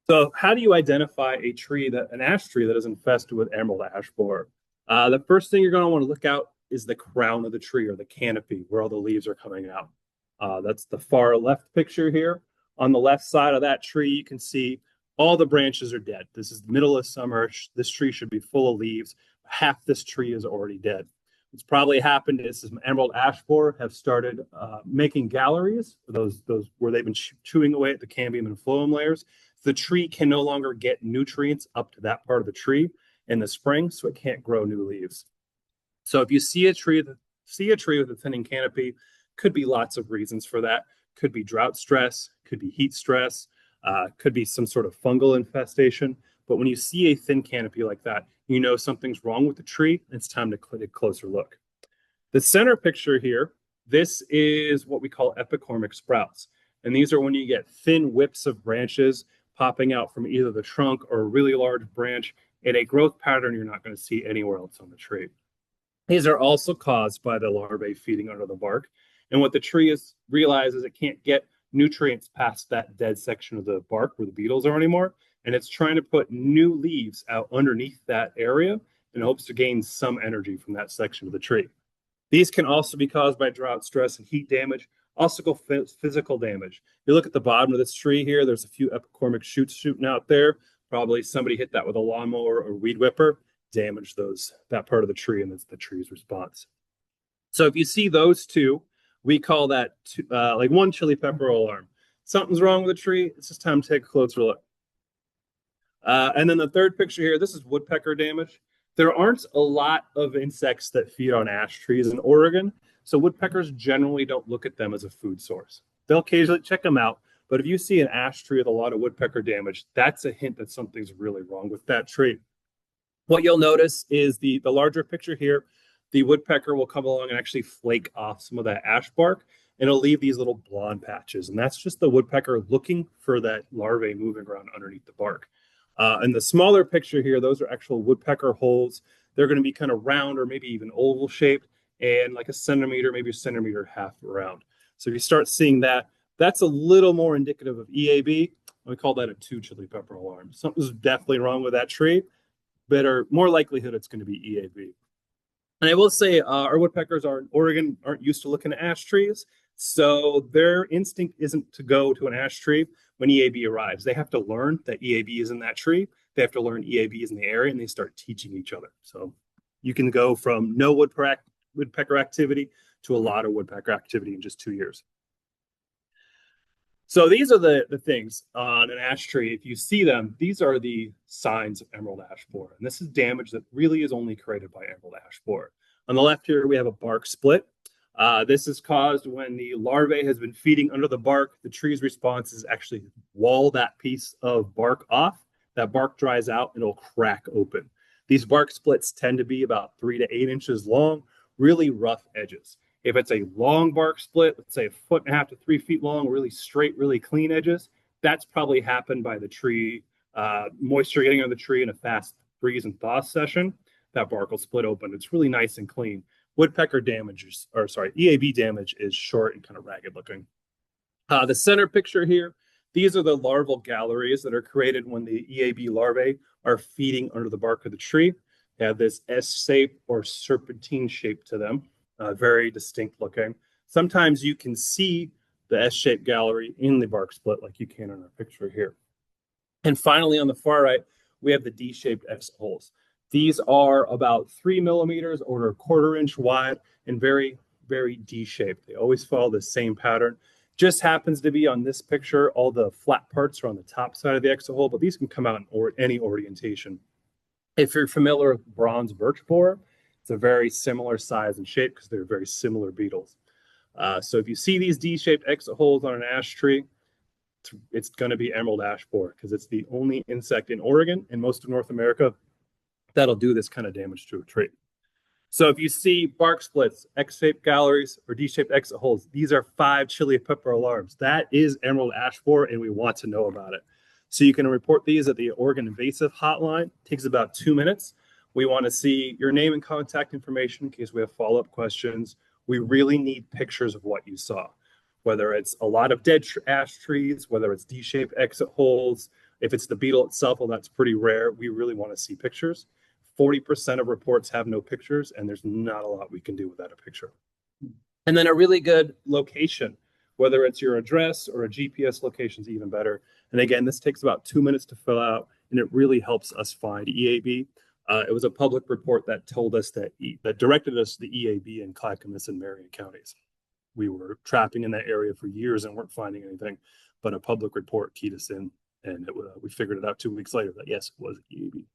So how do you identify an ash tree that is infested with emerald ash borer? The first thing you're going to want to look out is the crown of the tree, or the canopy, where all the leaves are coming out. That's the far left picture here. On the left side of that tree, you can see all the branches are dead. This is the middle of summer. This tree should be full of leaves. Half this tree is already dead. What's probably happened is some emerald ash borer have started making galleries, those where they've been chewing away at the cambium and phloem layers. The tree can no longer get nutrients up to that part of the tree in the spring, so it can't grow new leaves. So if you see a tree with a thinning canopy, could be lots of reasons for that. Could be drought stress, could be heat stress, could be some sort of fungal infestation. But when you see a thin canopy like that, you know something's wrong with the tree, and it's time to take a closer look. The center picture here, this is what we call epicormic sprouts. And these are when you get thin whips of branches popping out from either the trunk or a really large branch in a growth pattern you're not going to see anywhere else on the tree. These are also caused by the larvae feeding under the bark. And what the tree realizes it can't get nutrients past that dead section of the bark where the beetles are anymore. And it's trying to put new leaves out underneath that area in hopes to gain some energy from that section of the tree. These can also be caused by drought stress and heat damage, also physical damage. You look at the bottom of this tree here, there's a few epicormic shoots shooting out there. Probably somebody hit that with a lawnmower or weed whipper, damaged that part of the tree, and that's the tree's response. So if you see those two, we call that like one chili pepper alarm. Something's wrong with the tree, it's just time to take a closer look. And then the third picture here, this is woodpecker damage. There aren't a lot of insects that feed on ash trees in Oregon, so woodpeckers generally don't look at them as a food source. They'll occasionally check them out, but if you see an ash tree with a lot of woodpecker damage, that's a hint that something's really wrong with that tree. What you'll notice is the larger picture here, the woodpecker will come along and actually flake off some of that ash bark, and it'll leave these little blonde patches, and that's just the woodpecker looking for that larvae moving around underneath the bark. And the smaller picture here, those are actual woodpecker holes. They're going to be kind of round or maybe even oval shaped and like a centimeter, maybe a centimeter and a half around. So if you start seeing that, that's a little more indicative of EAB. We call that a 2 chili pepper alarm. Something's definitely wrong with that tree, better, more likelihood it's going to be EAB. And I will say our woodpeckers in Oregon aren't used to looking at ash trees. So their instinct isn't to go to an ash tree when EAB arrives. They have to learn that EAB is in that tree. They have to learn EAB is in the area, and they start teaching each other. So you can go from no woodpecker activity to a lot of woodpecker activity in just 2 years. So these are the things on an ash tree. If you see them, these are the signs of emerald ash borer. And this is damage that really is only created by emerald ash borer. On the left here, we have a bark split. This is caused when the larvae has been feeding under the bark. The tree's response is actually wall that piece of bark off. That bark dries out and it'll crack open. These bark splits tend to be about 3 to 8 inches long, really rough edges. If it's a long bark split, let's say 1.5 to 3 feet long, really straight, really clean edges, that's probably happened by the tree, moisture getting on the tree in a fast freeze and thaw session. That bark will split open. It's really nice and clean. Woodpecker damage, EAB damage is short and kind of ragged looking. The center picture here, these are the larval galleries that are created when the EAB larvae are feeding under the bark of the tree. They have this S-shape or serpentine shape to them, very distinct looking. Sometimes you can see the S-shaped gallery in the bark split like you can in our picture here. And finally, on the far right, we have the D-shaped exit holes. These are about 3 millimeters or 1/4 inch wide and very, very D-shaped. They always follow the same pattern. Just happens to be on this picture, all the flat parts are on the top side of the exit hole, but these can come out in any orientation. If you're familiar with bronze birch borer, it's a very similar size and shape because they're very similar beetles. So if you see these D-shaped exit holes on an ash tree, it's going to be emerald ash borer because it's the only insect in Oregon and most of North America that'll do this kind of damage to a tree. So if you see bark splits, X-shaped galleries, or D-shaped exit holes, these are 5 chili pepper alarms. That is emerald ash borer, and we want to know about it. So you can report these at the Oregon Invasive hotline. It takes about 2 minutes. We want to see your name and contact information in case we have follow-up questions. We really need pictures of what you saw, whether it's a lot of dead ash trees, whether it's D-shaped exit holes. If it's the beetle itself, well, that's pretty rare. We really want to see pictures. 40% of reports have no pictures, and there's not a lot we can do without a picture. And then a really good location, whether it's your address or a GPS location is even better. And again, this takes about 2 minutes to fill out, and it really helps us find EAB. It was a public report that told us that directed us to the EAB in Clackamas and Marion counties. We were trapping in that area for years and weren't finding anything, but a public report keyed us in, and we figured it out 2 weeks later that yes, it was EAB.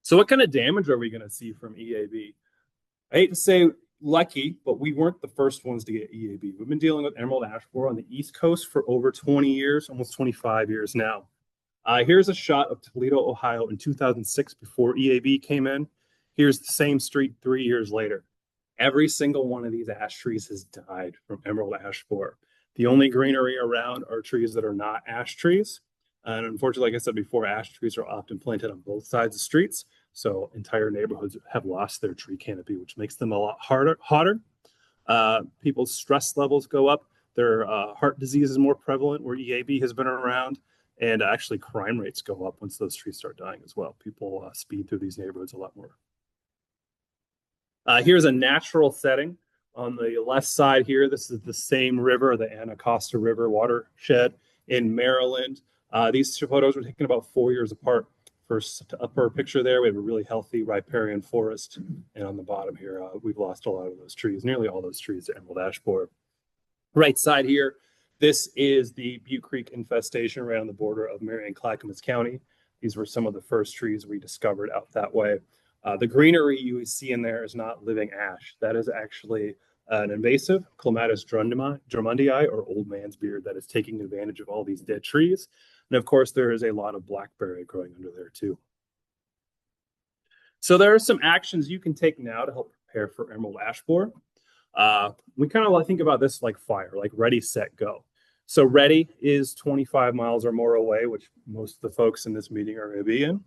So what kind of damage are we going to see from EAB? I hate to say lucky, but we weren't the first ones to get EAB. We've been dealing with emerald ash borer on the East Coast for over 20 years, almost 25 years now. Here's a shot of Toledo, Ohio in 2006 before EAB came in. Here's the same street 3 years later. Every single one of these ash trees has died from emerald ash borer. The only greenery around are trees that are not ash trees. And unfortunately, like I said before, ash trees are often planted on both sides of streets. So entire neighborhoods have lost their tree canopy, which makes them a lot hotter. People's stress levels go up. Their heart disease is more prevalent where EAB has been around. And actually crime rates go up once those trees start dying as well. People speed through these neighborhoods a lot more. Here's a natural setting. On the left side here, this is the same river, the Anacostia River watershed in Maryland. These photos were taken about 4 years apart. First upper picture there, we have a really healthy riparian forest. And on the bottom here, we've lost a lot of those trees, nearly all those trees to emerald ash borer. Right side here, this is the Butte Creek infestation right on the border of Marion and Clackamas County. These were some of the first trees we discovered out that way. The greenery you see in there is not living ash. That is actually an invasive Clematis drummondii, or old man's beard, that is taking advantage of all these dead trees. And of course, there is a lot of blackberry growing under there too. So there are some actions you can take now to help prepare for emerald ash borer. We kind of think about this like fire, like ready, set, go. So ready is 25 miles or more away, which most of the folks in this meeting are going to be in.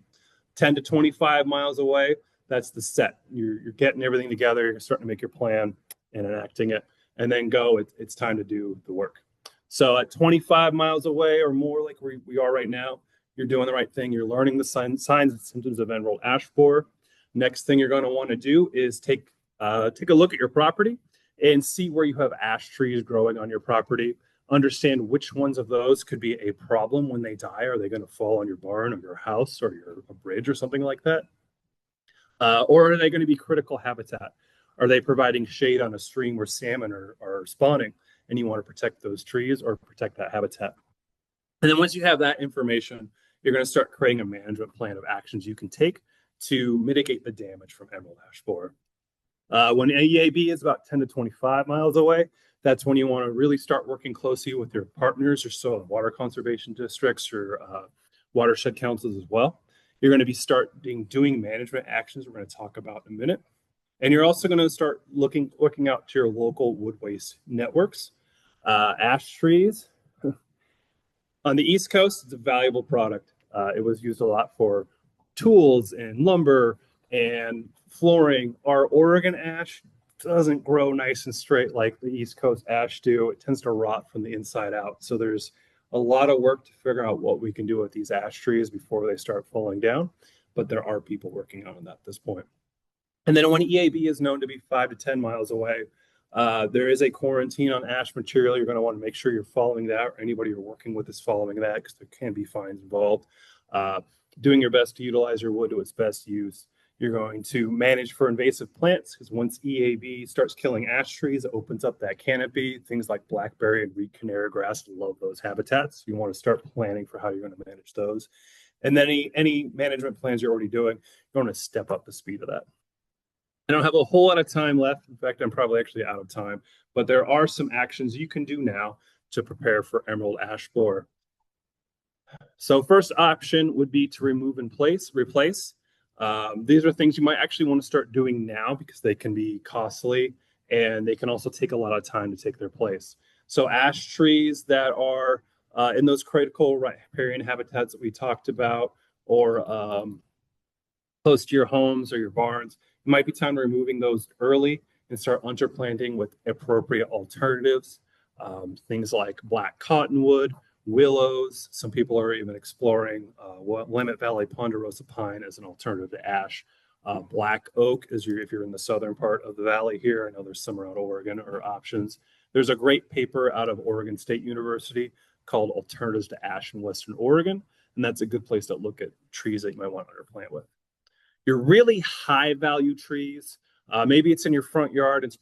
10 to 25 miles away, that's the set. You're getting everything together, you're starting to make your plan and enacting it. And then go, it's time to do the work. So at 25 miles away or more, like we are right now, you're doing the right thing. You're learning the signs and symptoms of emerald ash borer. Next thing you're going to want to do is take a look at your property and see where you have ash trees growing on your property. Understand which ones of those could be a problem when they die. Are they going to fall on your barn or your house or a bridge or something like that? Or are they going to be critical habitat? Are they providing shade on a stream where salmon are spawning and you want to protect those trees or protect that habitat? And then once you have that information, you're going to start creating a management plan of actions you can take to mitigate the damage from emerald ash borer. When EAB is about 10 to 25 miles away, that's when you want to really start working closely with your partners or soil and water conservation districts or watershed councils as well. You're going to be doing management actions we're going to talk about in a minute. And you're also going to start looking out to your local wood waste networks. Ash trees. On the East Coast, it's a valuable product. It was used a lot for tools and lumber and flooring. Our Oregon ash doesn't grow nice and straight like the East Coast ash do. It tends to rot from the inside out. So there's a lot of work to figure out what we can do with these ash trees before they start falling down. But there are people working on that at this point. And then when EAB is known to be 5 to 10 miles away, There is a quarantine on ash material. You're going to want to make sure you're following that, or anybody you're working with is following that, because there can be fines involved. Doing your best to utilize your wood to its best use. You're going to manage for invasive plants, because once EAB starts killing ash trees, it opens up that canopy. Things like blackberry and reed canary grass love those habitats. You want to start planning for how you're going to manage those. And then any management plans you're already doing, you want to step up the speed of that. I don't have a whole lot of time left. In fact, I'm probably actually out of time, but there are some actions you can do now to prepare for emerald ash borer. So first option would be to remove and replace. These are things you might actually want to start doing now, because they can be costly and they can also take a lot of time to take their place. So ash trees that are in those critical riparian habitats that we talked about, or close to your homes or your barns, it might be time to removing those early and start underplanting with appropriate alternatives. Things like black cottonwood, willows. Some people are even exploring Willamette Valley ponderosa pine as an alternative to ash. Black oak, if you're in the southern part of the valley here. I know there's some around Oregon, or options. There's a great paper out of Oregon State University called Alternatives to Ash in Western Oregon, and that's a good place to look at trees that you might want to underplant with. Your really high value trees, maybe it's in your front yard, it's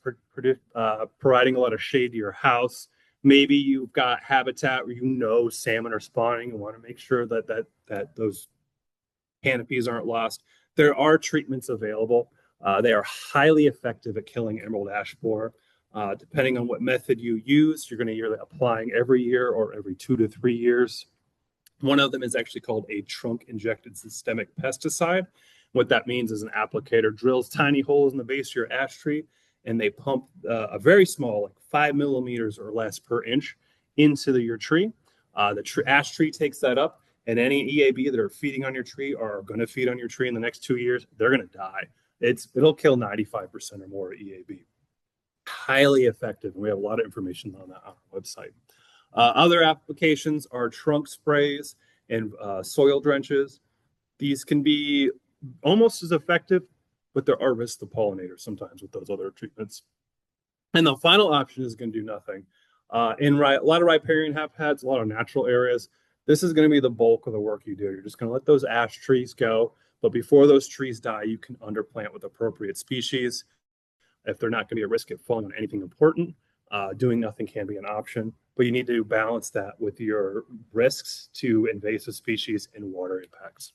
providing a lot of shade to your house. Maybe you've got habitat where salmon are spawning and want to make sure that those canopies aren't lost. There are treatments available. They are highly effective at killing emerald ash borer. Depending on what method you use, you're going to be applying every year or every 2 to 3 years. One of them is actually called a trunk injected systemic pesticide. What that means is an applicator drills tiny holes in the base of your ash tree, and they pump a very small, like 5 millimeters or less per inch, into your tree. The ash tree takes that up, and any EAB that are feeding on your tree or are going to feed on your tree in the next 2 years, they're going to die. It'll kill 95% or more EAB. Highly effective, and we have a lot of information on that on our website. Other applications are trunk sprays and soil drenches. These can be almost as effective, but there are risks to pollinators sometimes with those other treatments. And the final option is going to do nothing. In a lot of riparian habitats, a lot of natural areas, this is going to be the bulk of the work you do. You're just going to let those ash trees go, but before those trees die, you can underplant with appropriate species. If they're not going to be a risk of falling on anything important, doing nothing can be an option, but you need to balance that with your risks to invasive species and water impacts.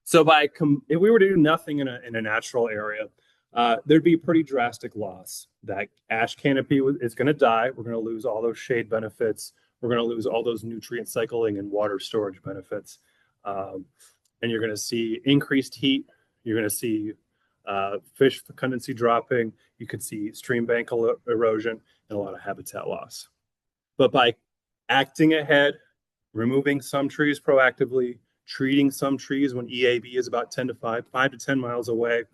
So if we were to do nothing in a natural area, there'd be pretty drastic loss. That ash canopy is going to die. We're going to lose all those shade benefits. We're going to lose all those nutrient cycling and water storage benefits. And you're going to see increased heat. You're going to see fish fecundancy dropping. You could see stream bank erosion and a lot of habitat loss. But by acting ahead, removing some trees proactively, treating some trees when EAB is about 5 to 10 miles away,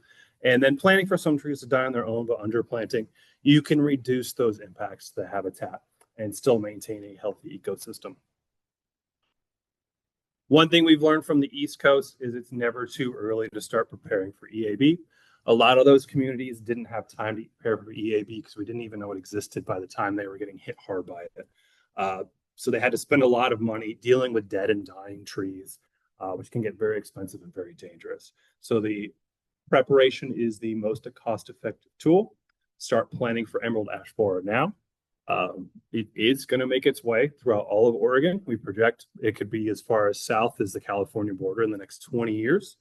and then planning for some trees to die on their own, but underplanting, you can reduce those impacts to the habitat and still maintain a healthy ecosystem. One thing we've learned from the East Coast is it's never too early to start preparing for EAB. A lot of those communities didn't have time to prepare for EAB because we didn't even know it existed by the time they were getting hit hard by it. So they had to spend a lot of money dealing with dead and dying trees, which can get very expensive and very dangerous. So the preparation is the most cost-effective tool. Start planning for emerald ash borer now. It is going to make its way throughout all of Oregon. We project it could be as far as south as the California border in the next 20 years.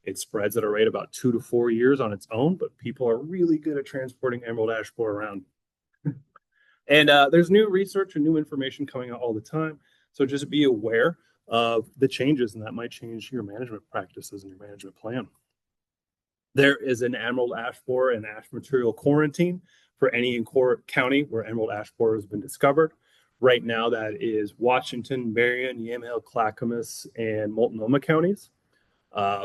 It spreads at a rate about 2 to 4 years on its own, but people are really good at transporting emerald ash borer around. And there's new research and new information coming out all the time. So just be aware of the changes, and that might change your management practices and your management plan. There is an emerald ash borer and ash material quarantine for any county where emerald ash borer has been discovered. Right now, that is Washington, Marion, Yamhill, Clackamas, and Multnomah counties.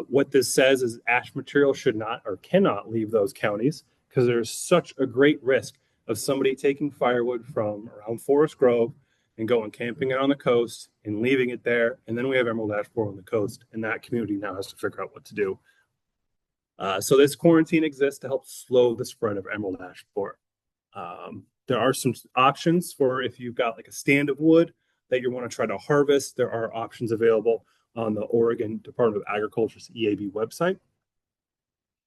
What this says is ash material should not or cannot leave those counties because there's such a great risk of somebody taking firewood from around Forest Grove and going camping it on the coast and leaving it there. And then we have emerald ash borer on the coast, and that community now has to figure out what to do. So this quarantine exists to help slow the spread of emerald ash borer. There are some options for if you've got like a stand of wood that you want to try to harvest. There are options available on the Oregon Department of Agriculture's EAB website.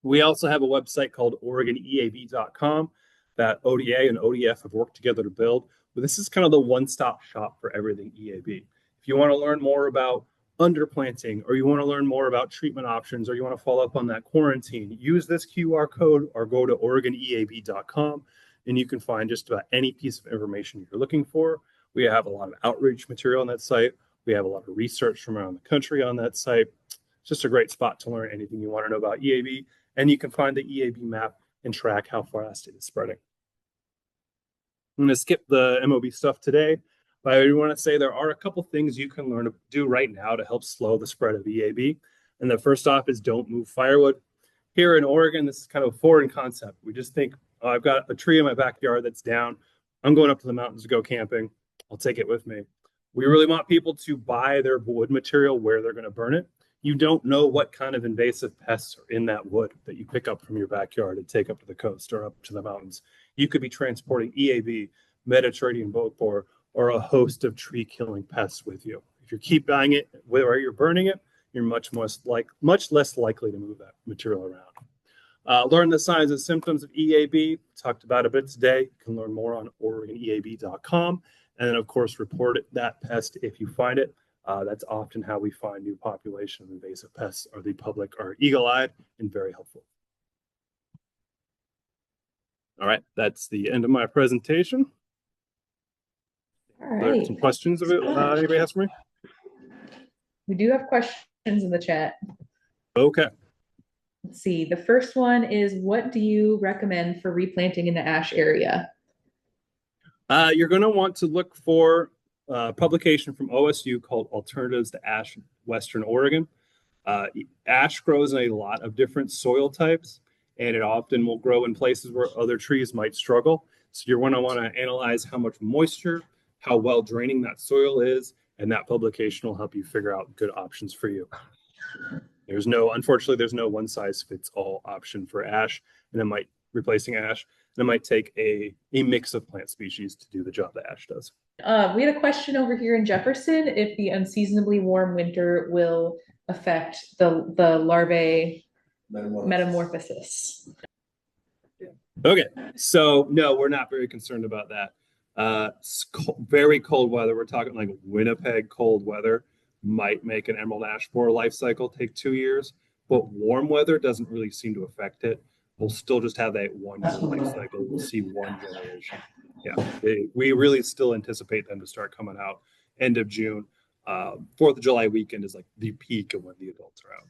We also have a website called OregonEAB.com that ODA and ODF have worked together to build. But this is kind of the one-stop shop for everything EAB. If you want to learn more about underplanting, or you want to learn more about treatment options, or you want to follow up on that quarantine, use this QR code or go to OregonEAB.com, and you can find just about any piece of information you're looking for. We have a lot of outreach material on that site. We have a lot of research from around the country on that site. It's just a great spot to learn anything you want to know about EAB, and you can find the EAB map and track how fast it is spreading. I'm going to skip the MOB stuff today, but I want to say there are a couple things you can learn to do right now to help slow the spread of EAB. And the first off is don't move firewood. Here in Oregon, this is kind of a foreign concept. We just think, oh, I've got a tree in my backyard that's down. I'm going up to the mountains to go camping. I'll take it with me. We really want people to buy their wood material where they're going to burn it. You don't know what kind of invasive pests are in that wood that you pick up from your backyard and take up to the coast or up to the mountains. You could be transporting EAB, Mediterranean boat borer, or a host of tree-killing pests with you. If you keep buying it where you're burning it, you're much less likely to move that material around. Learn the signs and symptoms of EAB. Talked about a bit today. You can learn more on OregonEAB.com. And then, of course, report that pest if you find it. That's often how we find new population of invasive pests. Are the public are eagle-eyed and very helpful. All right, that's the end of my presentation. All right. Some questions of it, anybody has for me? We do have questions in the chat. Okay. Let's see. The first one is, what do you recommend for replanting in the ash area? You're going to want to look for a publication from OSU called Alternatives to Ash Western Oregon. Ash grows in a lot of different soil types, and it often will grow in places where other trees might struggle. So you're going to want to analyze how much moisture, how well draining that soil is, and that publication will help you figure out good options for you. Unfortunately, there's no one size fits all option for ash, and it might replacing ash, and it might take a mix of plant species to do the job that ash does. We had a question over here in Jefferson, if the unseasonably warm winter will affect the larvae metamorphosis. Okay, so no, we're not very concerned about that. Very cold weather, we're talking like Winnipeg cold weather, might make an emerald ash borer life cycle take 2 years, but warm weather doesn't really seem to affect it. We'll still just have that 1 year life cycle. We'll see one generation. Yeah, we really still anticipate them to start coming out end of June. 4th of July weekend is like the peak of when the adults are out.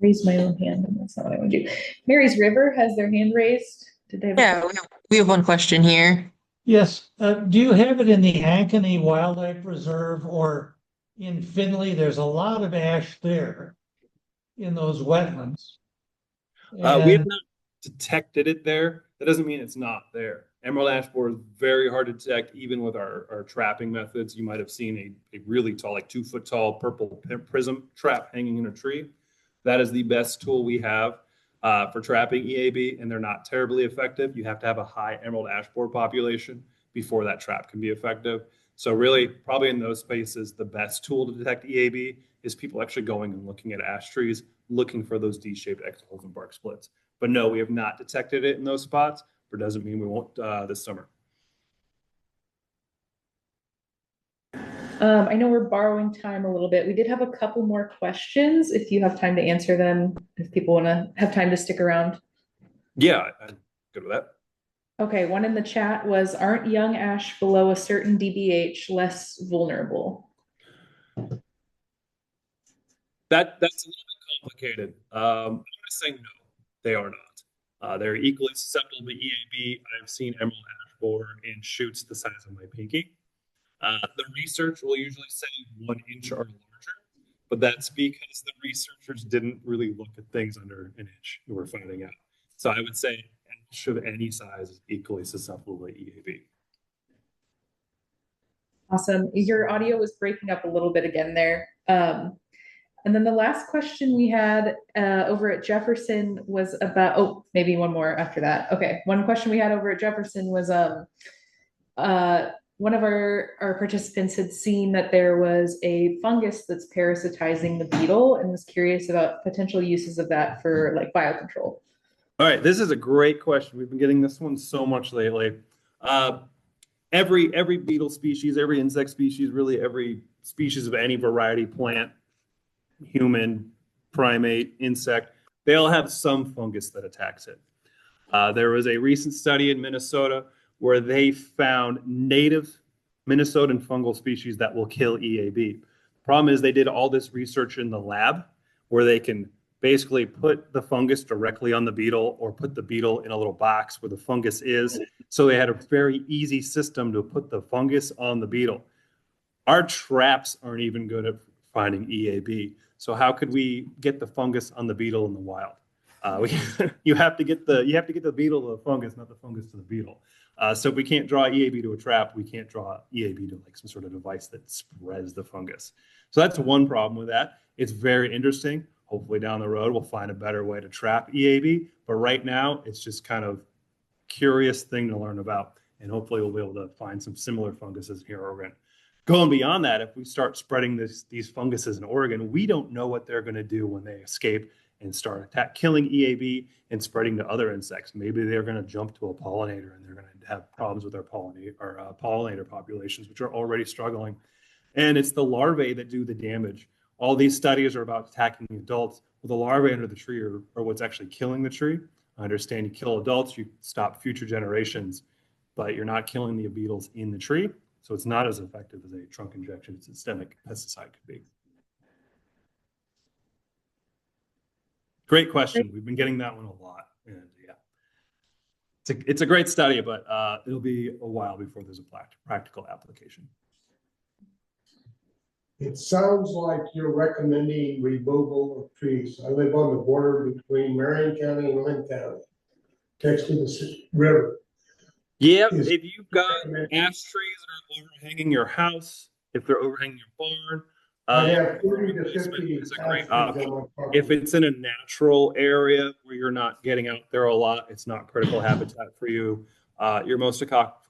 Raise my own hand, and that's not what I want to do. Mary's River has their hand raised. Did they? Yeah, we have one question here. Yes. Do you have it in the Ankeny Wildlife Reserve or in Findlay? There's a lot of ash there in those wetlands. We have not detected it there. That doesn't mean it's not there. Emerald ash borer is very hard to detect, even with our trapping methods. You might have seen a really tall, like 2 foot tall purple prism trap hanging in a tree. That is the best tool we have for trapping EAB, and they're not terribly effective. You have to have a high emerald ash borer population before that trap can be effective. So really, probably in those spaces, the best tool to detect EAB is people actually going and looking at ash trees, looking for those D-shaped exhaled and bark splits. But no, we have not detected it in those spots, but doesn't mean we won't this summer. I know we're borrowing time a little bit. We did have a couple more questions if you have time to answer them, if people want to have time to stick around. Yeah, I'm good with that. Okay, one in the chat was, aren't young ash below a certain DBH less vulnerable? That's a little bit complicated. I'm going to say no, they are not. They're equally susceptible to EAB. I've seen emerald ash borer in shoots the size of my pinky. The research will usually say 1 inch or larger, but that's because the researchers didn't really look at things under an inch who were finding out. So I would say ash of any size is equally susceptible to EAB. Awesome. Your audio was breaking up a little bit again there. And And then the last question we had over at Jefferson was about, oh, maybe one more after that. Okay, one question we had over at Jefferson was one of our participants had seen that there was a fungus that's parasitizing the beetle and was curious about potential uses of that for like biocontrol. All right, this is a great question. We've been getting this one so much lately. Every beetle species, every insect species, really every species of any variety plant, human, primate, insect, they all have some fungus that attacks it. There was a recent study in Minnesota where they found native Minnesotan fungal species that will kill EAB. The problem is they did all this research in the lab where they can basically put the fungus directly on the beetle or put the beetle in a little box where the fungus is. So they had a very easy system to put the fungus on the beetle. Our traps aren't even good at finding EAB. So how could we get the fungus on the beetle in the wild? You have to get the beetle to the fungus, not the fungus to the beetle. So if we can't draw EAB to a trap, we can't draw EAB to like some sort of device that spreads the fungus. So that's one problem with that. It's very interesting. Hopefully down the road, we'll find a better way to trap EAB. But right now, it's just kind of curious thing to learn about. And hopefully we'll be able to find some similar funguses here in Oregon. Going beyond that, if we start spreading these funguses in Oregon, we don't know what they're going to do when they escape and start killing EAB and spreading to other insects. Maybe they're going to jump to a pollinator and they're going to have problems with our pollinator populations, which are already struggling. And it's the larvae that do the damage. All these studies are about attacking the adults. Well, the larvae under the tree are what's actually killing the tree. I understand you kill adults, you stop future generations, but you're not killing the beetles in the tree. So it's not as effective as a trunk injection systemic pesticide could be. Great question. We've been getting that one a lot. And yeah, it's a great study, but it'll be a while before there's a practical application. It sounds like you're recommending removal of trees. I live on the border between Marion County and Lynn County, next to the river. Yeah, if you've got ash trees that are overhanging your house, if they're overhanging your barn, I have 30 to 50 is a great ash trees option. on my property. If it's in a natural area where you're not getting out there a lot, it's not critical habitat for you. Your most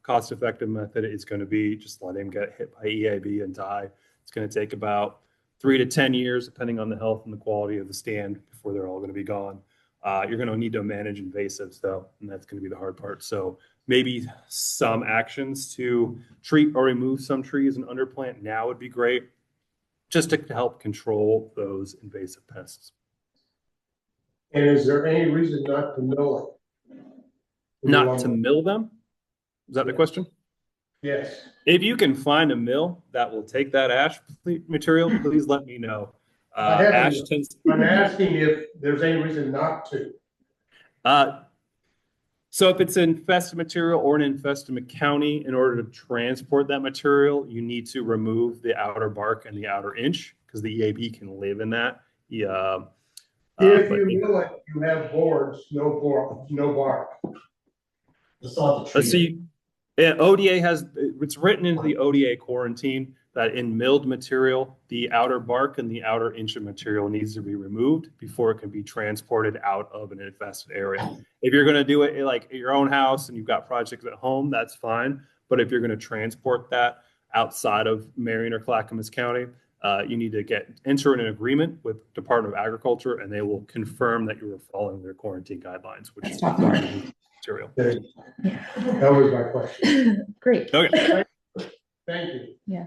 cost-effective method is going to be just let him get hit by EAB and die. It's going to take about 3 to 10 years, depending on the health and the quality of the stand, before they're all going to be gone. You're going to need to manage invasives, though, and that's going to be the hard part. So maybe some actions to treat or remove some trees and underplant now would be great, just to help control those invasive pests. And is there any reason not to mill it? Not to mill them? Is that the question? Yes. If you can find a mill that will take that ash material, please let me know. I'm asking if there's any reason not to. So if it's infested material or an infested county, in order to transport that material, you need to remove the outer bark and the outer inch because the EAB can live in that. If you mill it, you have boards, no bark. Let's see. Yeah, ODA has, it's written into the ODA quarantine that in milled material, the outer bark and the outer inch of material needs to be removed before it can be transported out of an infested area. If you're going to do it like at your own house and you've got projects at home, that's fine. But if you're going to transport that outside of Marion or Clackamas County, you need to enter in an agreement with Department of Agriculture, and they will confirm that you are following their quarantine guidelines, which is material. That was my question. Great. Okay. Thank you. Yeah.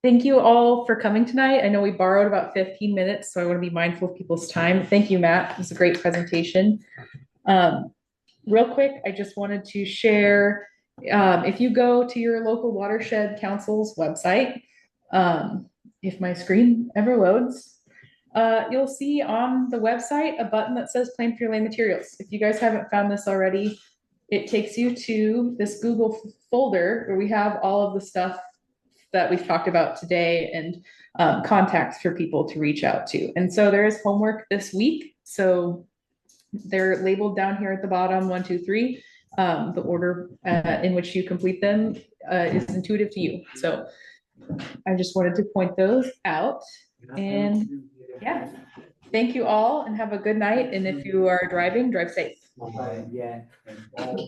Thank you all for coming tonight. I know we borrowed about 15 minutes, so I want to be mindful of people's time. Thank you, Matt. It was a great presentation. Real quick, I just wanted to share, if you go to your local watershed council's website, if my screen ever loads, you'll see on the website a button that says Plan for Your Land Materials. If you guys haven't found this already, it takes you to this Google folder where we have all of the stuff that we've talked about today and contacts for people to reach out to. And so there is homework this week. So they're labeled down here at the bottom, 1, 2, 3. The order in which you complete them is intuitive to you. So I just wanted to point those out. And Yeah. Thank you all and have a good night. And if you are driving, drive safe. Yeah.